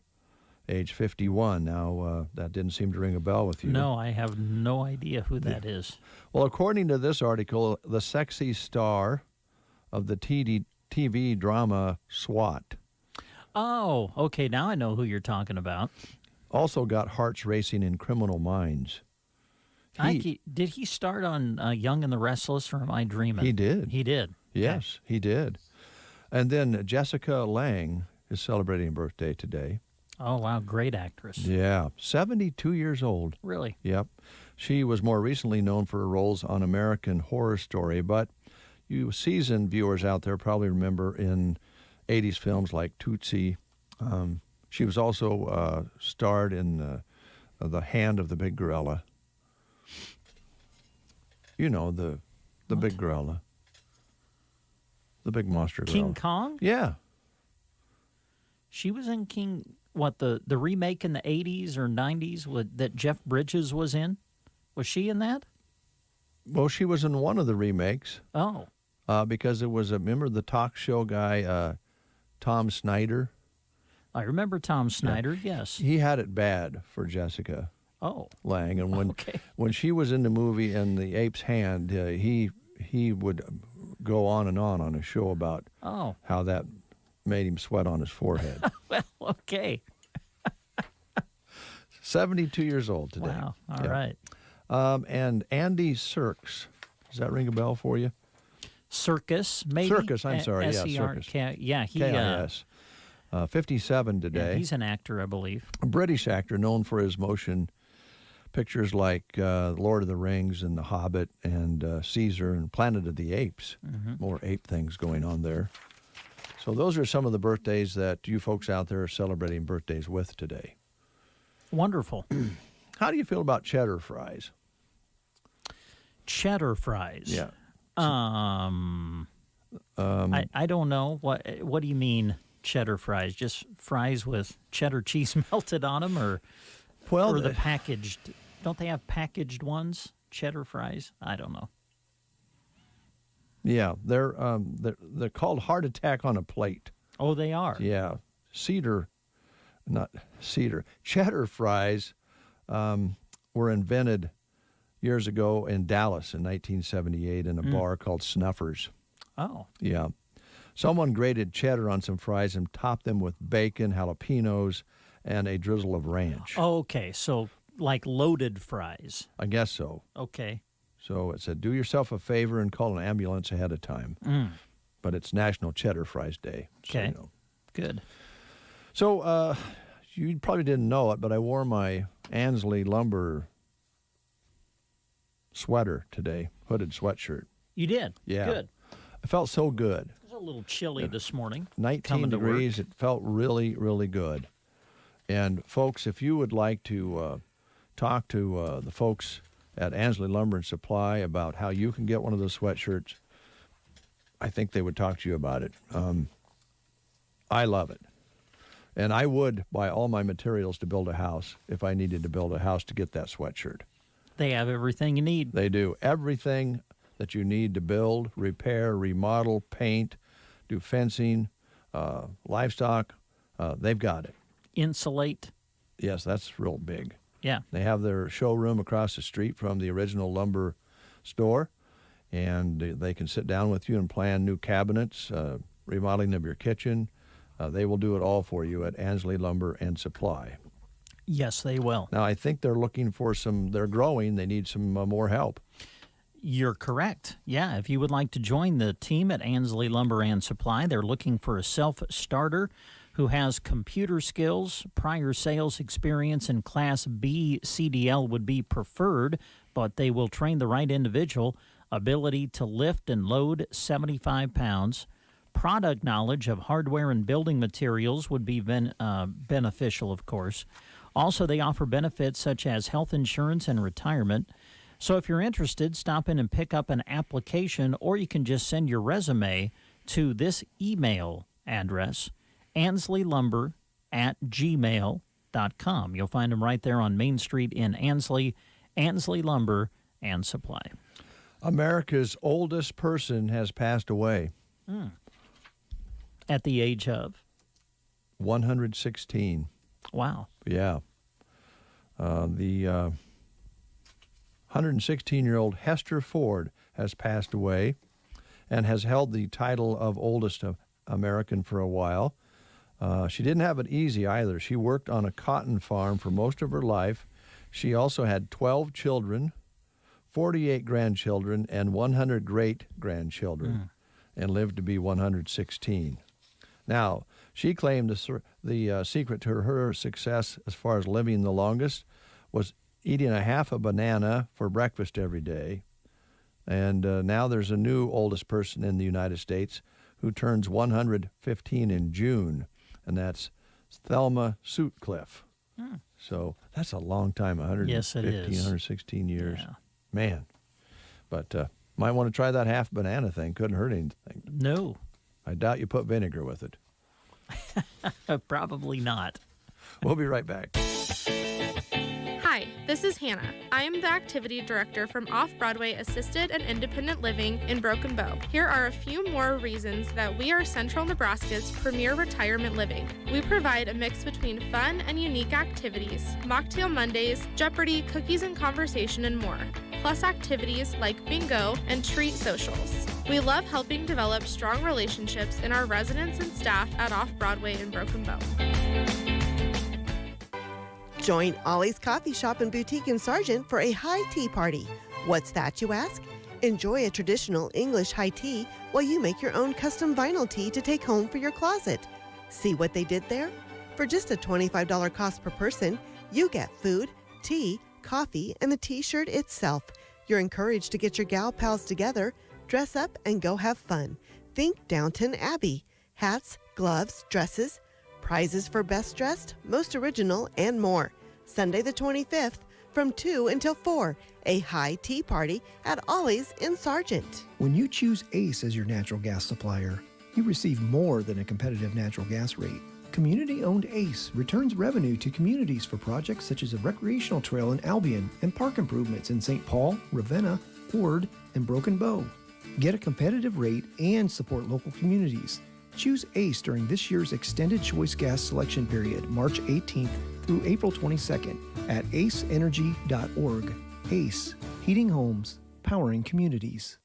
age 51. Now, that didn't seem to ring a bell with you. No, I have no idea who that is. Well, according to this article, the sexy star of the TV drama SWAT. Oh, okay. Now I know who you're talking about. Also got hearts racing in Criminal Minds. Did he start on Young and the Restless, or am I dreaming? He did. He did. Yes, he did. And then Jessica Lange is celebrating a birthday today. Oh, wow. Great actress. Yeah, 72 years old. Really? Yep. She was more recently known for her roles on American Horror Story, but you seasoned viewers out there probably remember in 80s films like Tootsie. She was also starred in The Hand of the Big Gorilla. You know, the big gorilla. The big monster gorilla. King Kong? Yeah. She was in the remake in the 80s or 90s that Jeff Bridges was in? Was she in that? Well, she was in one of the remakes. Oh. Because it was, remember the talk show guy, Tom Snyder? I remember Tom Snyder, yes. He had it bad for Jessica Lange. And when she was in the movie In the Ape's Hand, he would go on a show about how that made him sweat on his forehead. Well, okay. 72 years old today. Wow. All right. And Andy Serkis. Does that ring a bell for you? Serkis, maybe? Serkis, I'm sorry. Yeah, Serkis. Yeah, he... K-I-S. 57 today. Yeah, he's an actor, I believe. A British actor known for his motion pictures like Lord of the Rings and The Hobbit and Caesar and Planet of the Apes. Mm-hmm. More ape things going on there. So those are some of the birthdays that you folks out there are celebrating birthdays with today. Wonderful. How do you feel about cheddar fries? Cheddar fries? Yeah. I don't know. What do you mean cheddar fries? Just fries with cheddar cheese melted on them, or the packaged? Don't they have packaged ones? Cheddar fries? I don't know. Yeah, they're called Heart Attack on a Plate. Oh, they are. Yeah, cheddar fries were invented years ago in Dallas in 1978 in a bar called Snuffers. Oh. Yeah. Someone grated cheddar on some fries and topped them with bacon, jalapenos, and a drizzle of ranch. Oh, okay, so like loaded fries. I guess so. Okay. So it said, do yourself a favor and call an ambulance ahead of time. But it's National Cheddar Fries Day. Okay. So, you know. Good. So you probably didn't know it, but I wore my Ansley Lumber sweater today, hooded sweatshirt. You did? Yeah. Good. I felt so good. It was a little chilly this morning. 19 degrees. It felt really, really good. And folks, if you would like to talk to the folks at Ansley Lumber and Supply about how you can get one of those sweatshirts, I think they would talk to you about it. I love it. And I would buy all my materials to build a house if I needed to build a house to get that sweatshirt. They have everything you need. They do. Everything that you need to build, repair, remodel, paint, do fencing, livestock, they've got it. Insulate. Yes, that's real big. Yeah. They have their showroom across the street from the original lumber store, and they can sit down with you and plan new cabinets, remodeling of your kitchen. They will do it all for you at Ansley Lumber and Supply. Yes, they will. Now, I think they're looking for they're growing. They need some more help. You're correct. Yeah, if you would like to join the team at Ansley Lumber and Supply, they're looking for a self-starter who has computer skills. Prior sales experience in Class B CDL would be preferred, but they will train the right individual. Ability to lift and load 75 pounds. Product knowledge of hardware and building materials would be beneficial, of course. Also, they offer benefits such as health insurance and retirement. So if you're interested, stop in and pick up an application, or you can just send your resume to this email address, ansley.lumber@gmail.com. You'll find them right there on Main Street in Ansley, Ansley Lumber and Supply. America's oldest person has passed away. At the age of? 116. Wow. Yeah. The 116-year-old Hester Ford has passed away and has held the title of oldest American for a while. She didn't have it easy either. She worked on a cotton farm for most of her life. She also had 12 children, 48 grandchildren, and 100 great-grandchildren, and lived to be 116. Now, she claimed the secret to her success as far as living the longest was eating a half a banana for breakfast every day. And now there's a new oldest person in the United States who turns 115 in June, and that's Thelma Sutcliffe. So that's a long time, 115, Yes, it is. 116 years. Yeah. Man. But might want to try that half banana thing. Couldn't hurt anything. No. I doubt you put vinegar with it. Probably not. We'll be right back. Hi, this is Hannah. I am the activity director from Off-Broadway Assisted and Independent Living in Broken Bow. Here are a few more reasons that we are Central Nebraska's premier retirement living. We provide a mix between fun and unique activities, Mocktail Mondays, Jeopardy, cookies and conversation, and more, plus activities like bingo and treat socials. We love helping develop strong relationships in our residents and staff at Off-Broadway in Broken Bow. Join Ollie's Coffee Shop and Boutique in Sargent for a high tea party. What's that, you ask? Enjoy a traditional English high tea while you make your own custom vinyl tea to take home for your closet. See what they did there? For just a $25 cost per person, you get food, tea, coffee, and the t-shirt itself. You're encouraged to get your gal pals together, dress up, and go have fun. Think Downton Abbey. Hats, gloves, dresses, prizes for best dressed, most original, and more. Sunday the 25th from 2 until 4, a high tea party at Ollie's in Sargent. When you choose ACE as your natural gas supplier, you receive more than a competitive natural gas rate. Community-owned ACE returns revenue to communities for projects such as a recreational trail in Albion and park improvements in St. Paul, Ravenna, Ord, and Broken Bow. Get a competitive rate and support local communities. Choose ACE during this year's Extended Choice Gas Selection Period, March 18th through April 22nd at aceenergy.org. ACE, heating homes, powering communities.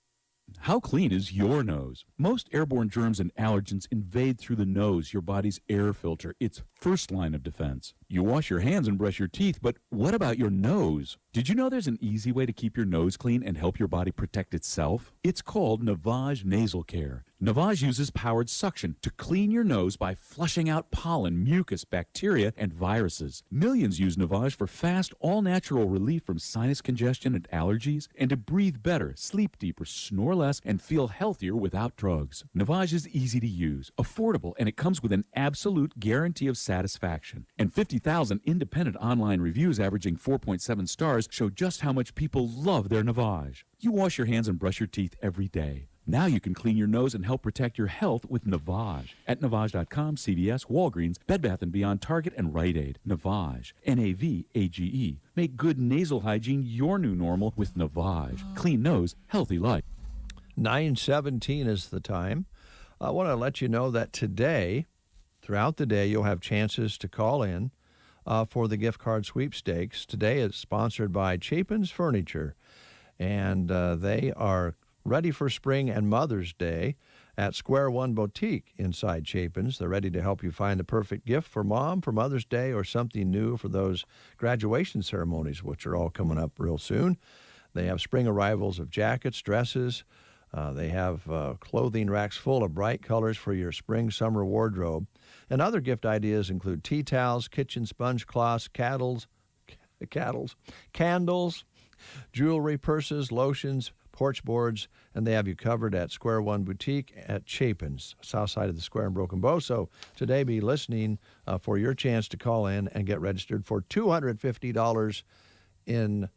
How clean is your nose? Most airborne germs and allergens invade through the nose, your body's air filter. It's first line of defense. You wash your hands and brush your teeth, but what about your nose? Did you know there's an easy way to keep your nose clean and help your body protect itself? It's called Navage Nasal Care. Navage uses powered suction to clean your nose by flushing out pollen, mucus, bacteria, and viruses. Millions use Navage for fast, all-natural relief from sinus congestion and allergies, and to breathe better, sleep deeper, snore less, and feel healthier without drugs. Navage is easy to use, affordable, and it comes with an absolute guarantee of satisfaction. And 50,000 independent online reviews averaging 4.7 stars show just how much people love their Navage. You wash your hands and brush your teeth every day. Now you can clean your nose and help protect your health with Navage. At Navage.com, CVS, Walgreens, Bed Bath & Beyond, Target, and Rite Aid. Navage. N-A-V-A-G-E. Make good nasal hygiene your new normal with Navage. Clean nose, healthy life. 9:17 is the time. I want to let you know that today, throughout the day, you'll have chances to call in for the gift card sweepstakes. Today it's sponsored by Chapin's Furniture, and they are ready for spring and Mother's Day at Square One Boutique inside Chapin's. They're ready to help you find the perfect gift for Mom for Mother's Day or something new for those graduation ceremonies, which are all coming up real soon. They have spring arrivals of jackets, dresses. They have clothing racks full of bright colors for your spring-summer wardrobe. And other gift ideas include tea towels, kitchen sponge cloths, candles, jewelry, purses, lotions, porch boards, and they have you covered at Square One Boutique at Chapin's, south side of the square in Broken Bow. So today be listening for your chance to call in and get registered for $250 in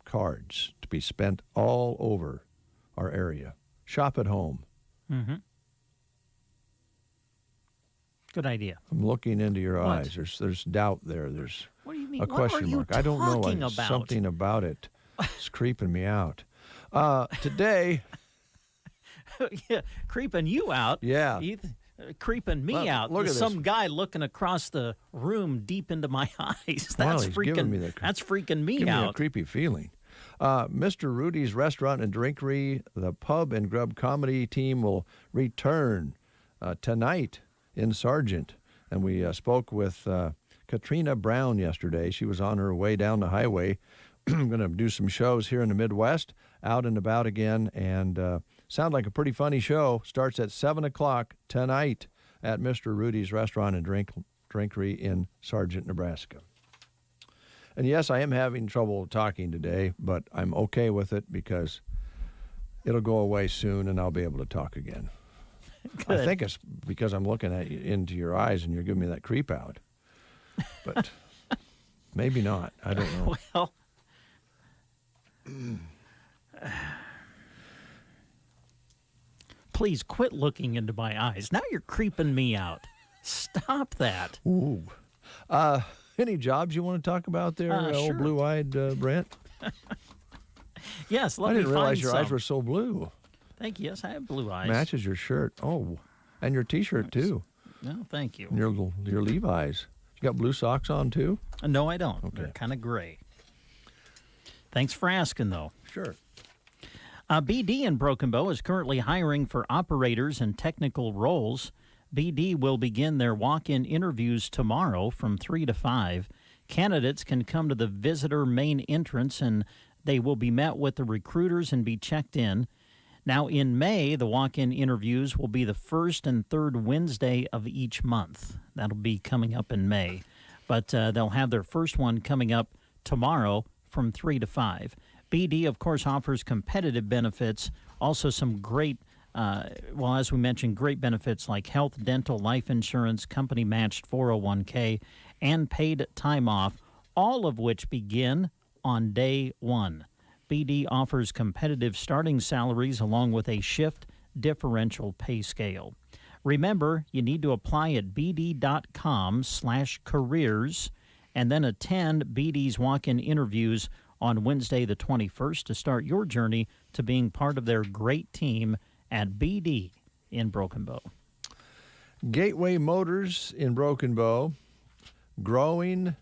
cards to be spent all over our area. Shop at home. Mm-hmm. Good idea. I'm looking into your What? eyes. There's doubt there. What do you a question mark. I don't know. Something about it. It's creeping me out. Today. Yeah, creeping you out. Yeah. Creeping me out. Look at some this. guy looking across the room deep into my eyes. Well, That's he's freaking giving me the- That's freaking me Give me a out. creepy feeling. Mr. Rudy's Restaurant and Drinkery, the pub and grub comedy team will return tonight in Sargent. And we spoke with Katrina Brown yesterday. She was on her way down the highway. I'm going to do some shows here in the Midwest, out and about again, and sound like a pretty funny show. Starts at 7 o'clock tonight at Mr. Rudy's Restaurant and Drinkery in Sargent, Nebraska. And yes, I am having trouble talking today, but I'm okay with it because it'll go away soon and I'll be able to talk again. Good. I think it's because I'm looking at you into your eyes and you're giving me that creep out. But maybe not. I don't know. Well, please quit looking into my eyes. Now you're creeping me out. Stop that. Ooh. Any jobs you want to talk about there, Sure. old blue-eyed Brent? Yes, let I me didn't realize find your some. eyes were so blue. Thank you. Yes, I have blue eyes. Matches your shirt. Oh, and your T-shirt too. No, thank you. And your Levi's. You got blue socks on too? No, I don't. Okay. They're kind of gray. Thanks for asking, though. Sure. BD in Broken Bow is currently hiring for operators and technical roles. BD will begin their walk-in interviews tomorrow from 3 to 5. Candidates can come to the visitor main entrance, and they will be met with the recruiters and be checked in. Now, in May, the walk-in interviews will be the first and third Wednesday of each month. That'll be coming up in May. But they'll have their first one coming up tomorrow from 3 to 5. BD, of course, offers competitive benefits, also some great, as we mentioned, great benefits like health, dental, life insurance, company-matched 401k, and paid time off, all of which begin on day one. BD offers competitive starting salaries along with a shift differential pay scale. Remember, you need to apply at bd.com/careers and then attend BD's walk-in interviews on Wednesday the 21st to start your journey to being part of their great team at BD in Broken Bow. Gateway Motors in Broken Bow, growing,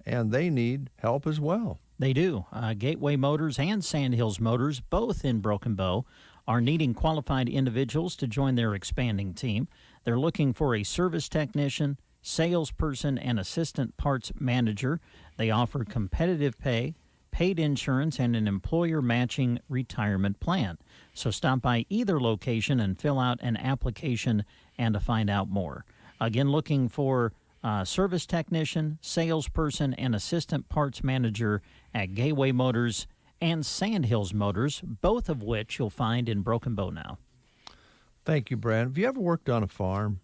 and they need help as well. They do. Gateway Motors and Sandhills Motors, both in Broken Bow, are needing qualified individuals to join their expanding team. They're looking for a service technician, salesperson, and assistant parts manager. They offer competitive pay, paid insurance, and an employer-matching retirement plan. So stop by either location and fill out an application and to find out more. Again, looking for service technician, salesperson, and assistant parts manager at Gateway Motors and Sandhills Motors, both of which you'll find in Broken Bow now. Thank you, Brad. Have you ever worked on a farm?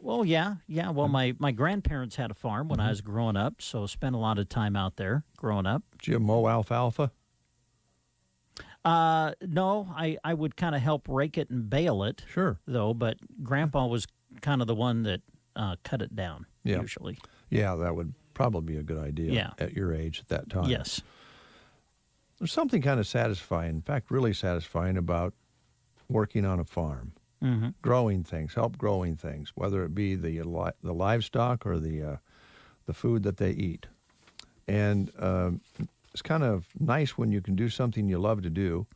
Well, yeah. Well, my grandparents had a farm when I was growing up, so spent a lot of time out there growing up. Did you mow alfalfa? No, I would kind of help rake it and bale it. Sure. Though, but Grandpa was kind of the one that cut it down, usually. Yeah, that would probably be a good idea at your age at that time. Yes. There's something kind of satisfying, in fact, really satisfying about working on a farm. Mm-hmm. Growing things, help growing things, whether it be the livestock or the food that they eat. And it's kind of nice when you can do something you love to do,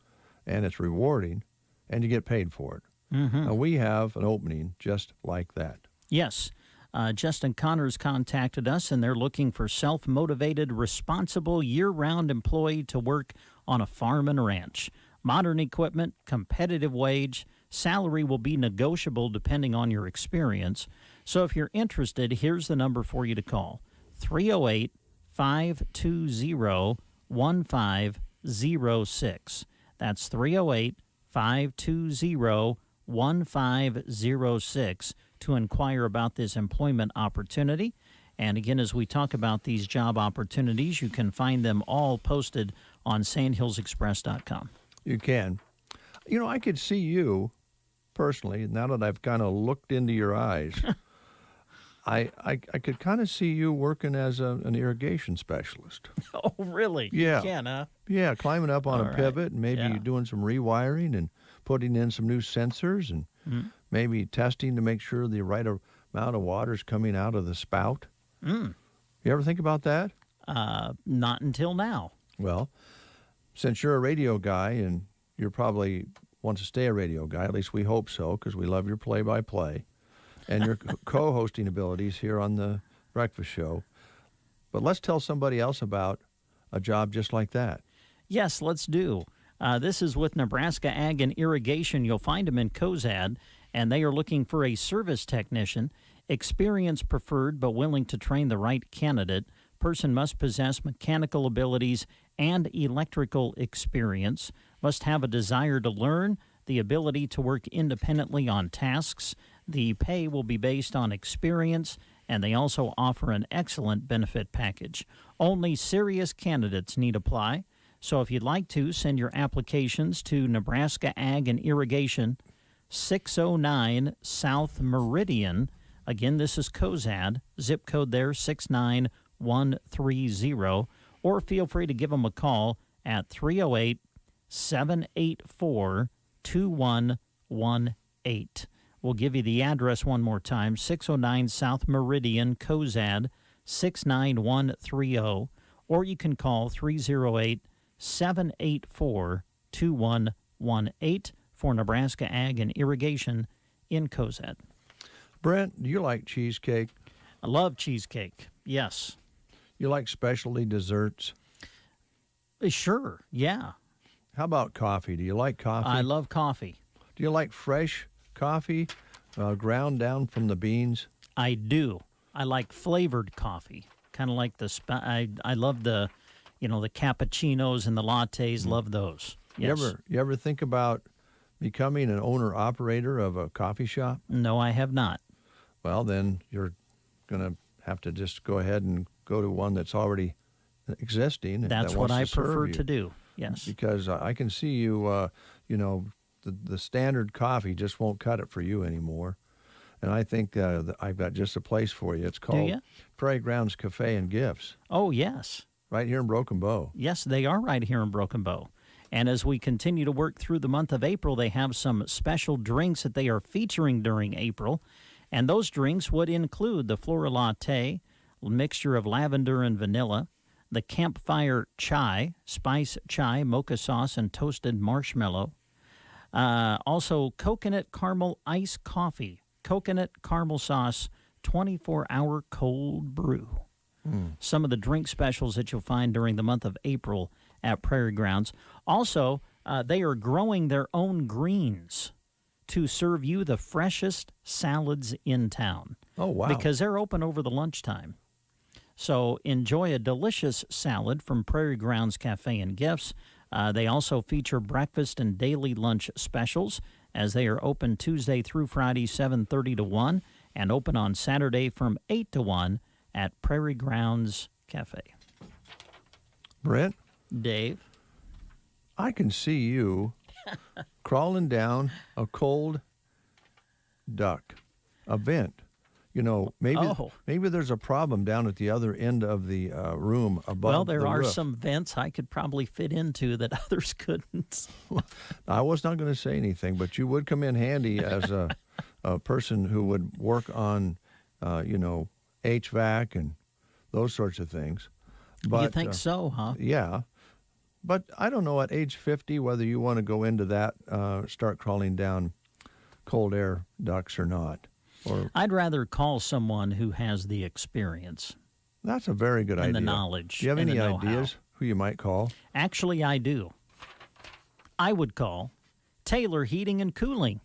and it's rewarding, and you get paid for it. Mm-hmm. Now, we have an opening just like that. Yes. Justin Connors contacted us, and they're looking for self-motivated, responsible, year-round employee to work on a farm and ranch. Modern equipment, competitive wage, salary will be negotiable depending on your experience. So if you're interested, here's the number for you to call, 308-520-1506. That's 308-520-1506 to inquire about this employment opportunity. And again, as we talk about these job opportunities, you can find them all posted on sandhillsexpress.com. You can. You know, I could see you personally, now that I've kind of looked into your eyes, I could kind of see you working as an irrigation specialist. Oh, really? Yeah. You can, huh? Yeah, climbing up on All a right. pivot and maybe Yeah. doing some rewiring and putting in some new sensors and maybe testing to make sure the right amount of water is coming out of the spout. Mm. You ever think about that? Not until now. Well, since you're a radio guy and you're probably want to stay a radio guy, at least we hope so, because we love your play-by-play and your co-hosting abilities here on the Breakfast Show. But let's tell somebody else about a job just like that. Yes, let's do. This is with Nebraska Ag and Irrigation. You'll find them in Cozad, and they are looking for a service technician. Experience preferred, but willing to train the right candidate. Person must possess mechanical abilities and electrical experience. Must have a desire to learn, the ability to work independently on tasks. The pay will be based on experience, and they also offer an excellent benefit package. Only serious candidates need apply. So if you'd like to, send your applications to Nebraska Ag and Irrigation, 609 South Meridian. Again, this is Cozad, zip code there 69130, or feel free to give them a call at 308-784-2118. We'll give you the address one more time, 609 South Meridian, Cozad, 69130, or you can call 308-784-2118 for Nebraska Ag and Irrigation in Cozad. Brent, do you like cheesecake? I love cheesecake, yes. You like specialty desserts? Sure, yeah. How about coffee? Do you like coffee? I love coffee. Do you like fresh coffee, ground down from the beans? I do. I like flavored coffee, kind of like I love the, the cappuccinos and the lattes. Love those. Yes. You ever think about becoming an owner-operator of a coffee shop? No, I have not. Well, then you're going to have to just go ahead and go to one that's already existing. That's what I prefer to do, yes. Because I can see you, the standard coffee just won't cut it for you anymore. And I think I've got just a place for you. It's called Prairie Grounds Cafe and Gifts. Oh, yes. Right here in Broken Bow. Yes, they are right here in Broken Bow. And as we continue to work through the month of April, they have some special drinks that they are featuring during April. And those drinks would include the Flora Latte, a mixture of lavender and vanilla, the Campfire Chai, spice chai, mocha sauce, and toasted marshmallow. Also, coconut caramel iced coffee, coconut caramel sauce, 24-hour cold brew. Some of the drink specials that you'll find during the month of April at Prairie Grounds. Also, they are growing their own greens to serve you the freshest salads in town. Oh, wow. Because they're open over the lunchtime. So enjoy a delicious salad from Prairie Grounds Cafe and Gifts. They also feature breakfast and daily lunch specials as they are open Tuesday through Friday, 7:30 to 1, and open on Saturday from 8 to 1 at Prairie Grounds Cafe. Brent? Dave? I can see you crawling down a cold duck, a vent. Maybe there's a problem down at the other end of the room above Well, there are roof. some vents I could probably fit into that others couldn't. I was not going to say anything, but you would come in handy as a person who would work on, HVAC and those sorts of things. But, you think so, huh? Yeah. But I don't know at age 50 whether you want to go into that, start crawling down cold air ducts or not. Or I'd rather call someone who has the experience. That's a very good idea. And the knowledge. Do you have and any the know-how. ideas who you might call? Actually, I do. I would call Taylor Heating and Cooling.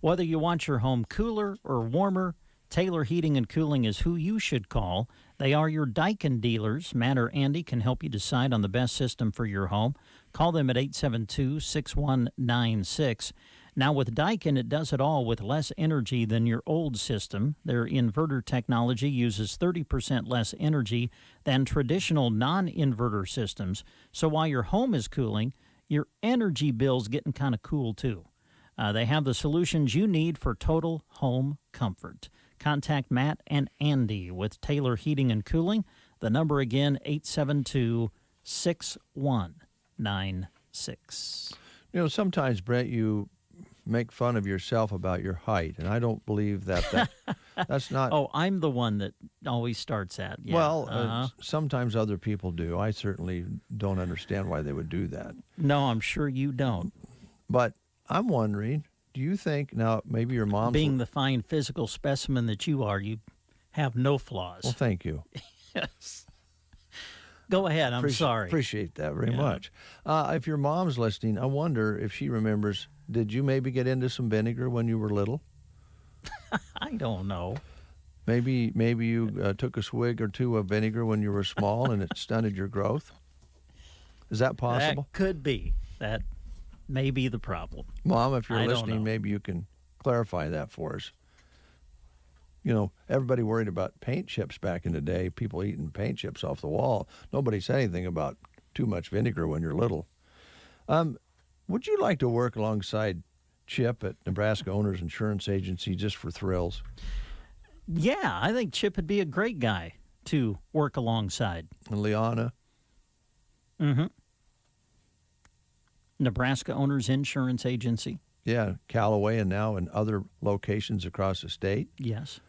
Whether you want your home cooler or warmer, Taylor Heating and Cooling is who you should call. They are your Daikin dealers. Matt or Andy can help you decide on the best system for your home. Call them at 872-6196. Now, with Daikin, it does it all with less energy than your old system. Their inverter technology uses 30% less energy than traditional non-inverter systems. So while your home is cooling, your energy bill's getting kind of cool, too. They have the solutions you need for total home comfort. Contact Matt and Andy with Taylor Heating and Cooling. The number again, 872-6196. You know, sometimes, Brent, you make fun of yourself about your height, and I don't believe that that's not... Oh, I'm the one that always starts that. Yeah. Well, sometimes other people do. I certainly don't understand why they would do that. No, I'm sure you don't. But I'm wondering, do you think, now maybe your mom's... Being the fine physical specimen that you are, you have no flaws. Well, thank you. Yes. Go ahead. I'm sorry. Appreciate that very much. If your mom's listening, I wonder if she remembers, did you maybe get into some vinegar when you were little? I don't know. Maybe you took a swig or two of vinegar when you were small and it stunted your growth? Is that possible? That could be. That may be the problem. Mom, if you're I don't listening, know. maybe you can clarify that for us. You know, everybody worried about paint chips back in the day, people eating paint chips off the wall. Nobody said anything about too much vinegar when you're little. Would you like to work alongside Chip at Nebraska Owners Insurance Agency just for thrills? Yeah, I think Chip would be a great guy to work alongside. And Liana? Mm-hmm. Nebraska Owners Insurance Agency. Yeah, Callaway and now in other locations across the state. Yes.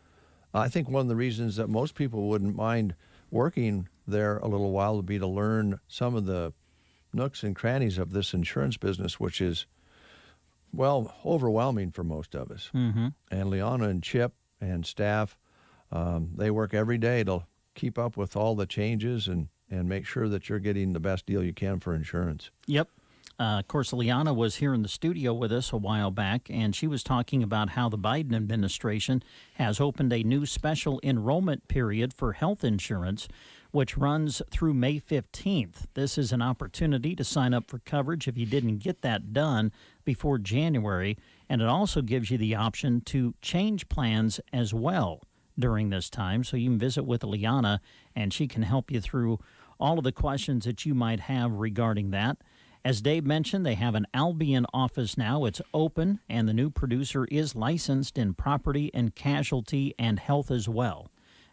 I think one of the reasons that most people wouldn't mind working there a little while would be to learn some of the nooks and crannies of this insurance business, which is, well, overwhelming for most of us. Mm-hmm. And Liana and Chip and staff, they work every day to keep up with all the changes and make sure that you're getting the best deal you can for insurance. Yep. Of course, Liana was here in the studio with us a while back, and she was talking about how the Biden administration has opened a new special enrollment period for health insurance, which runs through May 15th. This is an opportunity to sign up for coverage if you didn't get that done before January, and it also gives you the option to change plans as well during this time. So you can visit with Liana, and she can help you through all of the questions that you might have regarding that. As Dave mentioned, they have an Albion office now. It's open, and the new producer is licensed in property and casualty and health as well.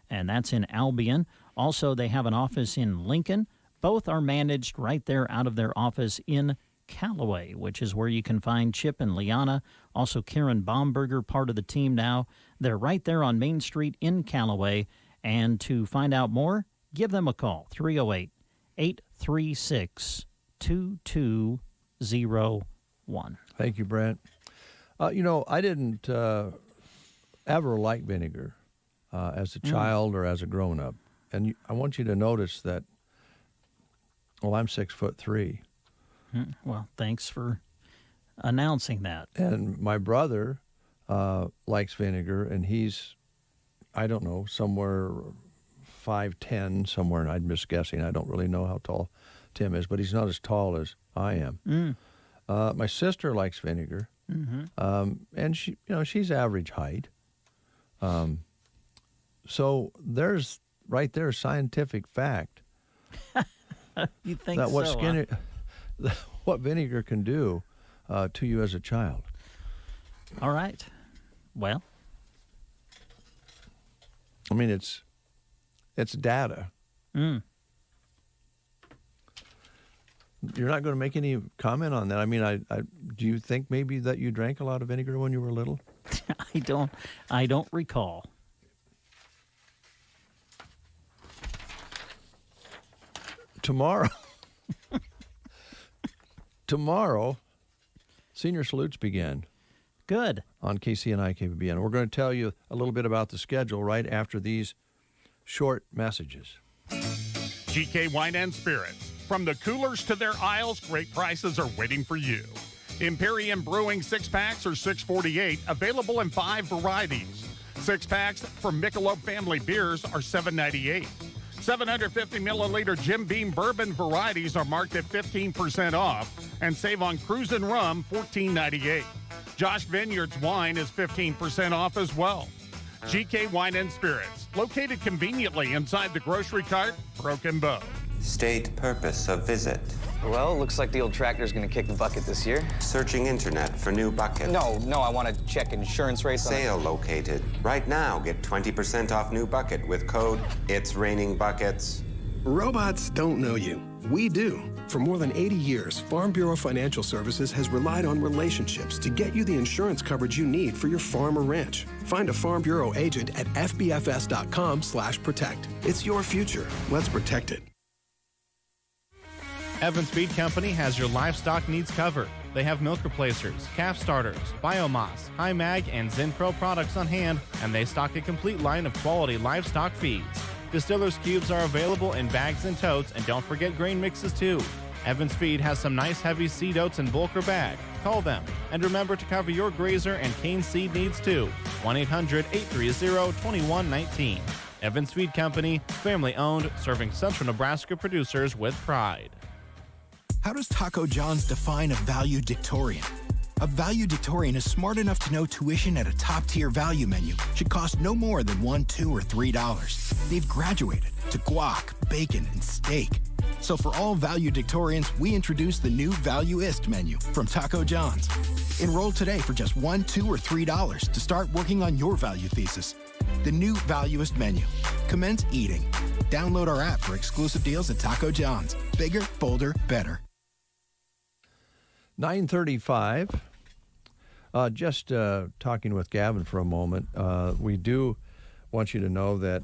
And that's in Albion. Also, they have an office in Lincoln. Both are managed right there out of their office in Callaway, which is where you can find Chip and Liana. Also, Karen Baumberger, part of the team now. They're right there on Main Street in Callaway. And to find out more, give them a call, 308-836-2201. Thank you, Brent. You know, I didn't ever like vinegar as a child or as a grown-up. And I want you to notice that, well, I'm 6'3". Well, thanks for announcing that. And my brother likes vinegar, and he's, I don't know, somewhere 5'10", somewhere, and I'm just guessing. I don't really know how tall Tim is, but he's not as tall as I am. My sister likes vinegar, and she's average height. So there's right there scientific fact. You think that so? What vinegar can do to you as a child. All right. Well, I mean, it's data. You're not going to make any comment on that. I mean, do you think maybe that you drank a lot of vinegar when you were little? I don't recall. Tomorrow, senior salutes begin. Good. On KCNI KBBN. We're going to tell you a little bit about the schedule right after these short messages. GK Wine and Spirits. From the coolers to their aisles, great prices are waiting for you. Imperium Brewing 6-packs are $6.48, available in 5 varieties. 6-packs from Michelob family beers are $7.98. 750-milliliter Jim Beam bourbon varieties are marked at 15% off, and save on Cruisin' Rum, $14.98. Josh Vineyard's wine is 15% off as well. GK Wine and Spirits, located conveniently inside the grocery cart, Broken Bow. State purpose of visit. Well, looks like the old tractor's gonna kick the bucket this year. Searching internet for new bucket. No, I want to check insurance rates on it. Sale located. Right now, get 20% off new bucket with code It's Raining Buckets. Robots don't know you. We do. For more than 80 years, Farm Bureau Financial Services has relied on relationships to get you the insurance coverage you need for your farm or ranch. Find a Farm Bureau agent at fbfs.com/protect. It's your future. Let's protect it. Evans Feed Company has your livestock needs covered. They have milk replacers, calf starters, Biomass, High Mag, and Zinpro products on hand, and they stock a complete line of quality livestock feeds. Distiller's Cubes are available in bags and totes, and don't forget grain mixes too. Evans Feed has some nice heavy seed oats in bulk or bag. Call them, and remember to cover your grazer and cane seed needs too. 1-800-830-2119. Evans Feed Company, family owned, serving central Nebraska producers with pride. How does Taco John's define a valedictorian? A valedictorian is smart enough to know tuition at a top-tier value menu should cost no more than $1, $2, or $3. They've graduated to guac, bacon, and steak. So for all valedictorians, we introduce the new Valueist menu from Taco John's. Enroll today for just $1, $2, or $3 to start working on your value thesis. The new Valueist menu. Commence eating. Download our app for exclusive deals at Taco John's. Bigger, bolder, better. 9:35. Just talking with Gavin for a moment. We do want you to know that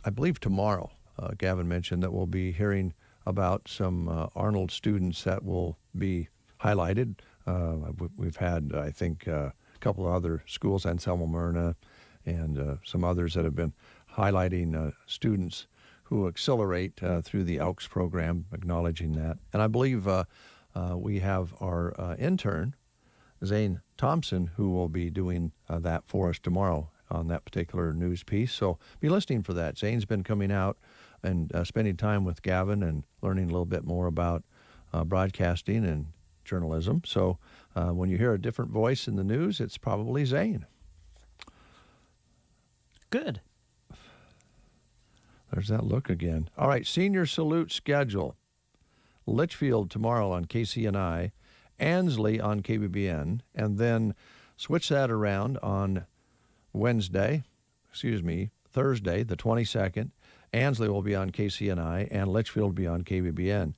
I believe tomorrow, Gavin mentioned that we'll be hearing about some Arnold students that will be highlighted. We've had, I think, a couple of other schools, Anselmo Myrna, and some others that have been highlighting students who accelerate through the AUX program, acknowledging that. And I believe we have our intern, Zane Thompson, who will be doing that for us tomorrow on that particular news piece. So be listening for that. Zane's been coming out and spending time with Gavin and learning a little bit more about broadcasting and journalism. So when you hear a different voice in the news, it's probably Zane. Good. There's that look again. All right, senior salute schedule. Litchfield tomorrow on KCNI, Ansley on KBBN, and then switch that around on Thursday, the 22nd. Ansley will be on KCNI, and Litchfield will be on KBBN.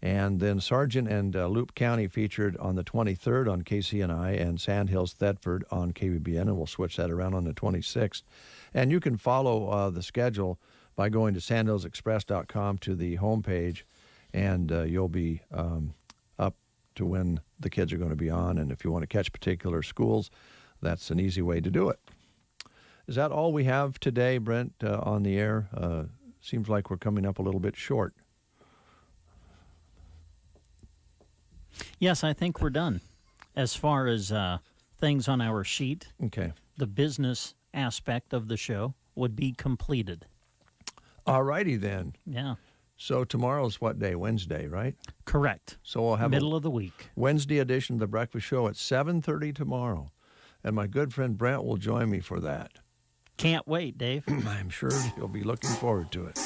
And then Sargent and Loup County featured on the 23rd on KCNI, and Sandhills Thetford on KBBN, and we'll switch that around on the 26th. And you can follow the schedule by going to sandhillsexpress.com to the homepage, and you'll be up to when the kids are going to be on. And if you want to catch particular schools, that's an easy way to do it. Is that all we have today, Brent, on the air? Seems like we're coming up a little bit short. Yes, I think we're done. As far as things on our sheet, okay, the business aspect of the show would be completed. All righty then. Yeah. So tomorrow's what day? Wednesday, right? Correct. So we'll have middle of the week. Wednesday edition of The Breakfast Show at 7:30 tomorrow. And my good friend Brent will join me for that. Can't wait, Dave. I'm sure you'll be looking forward to it.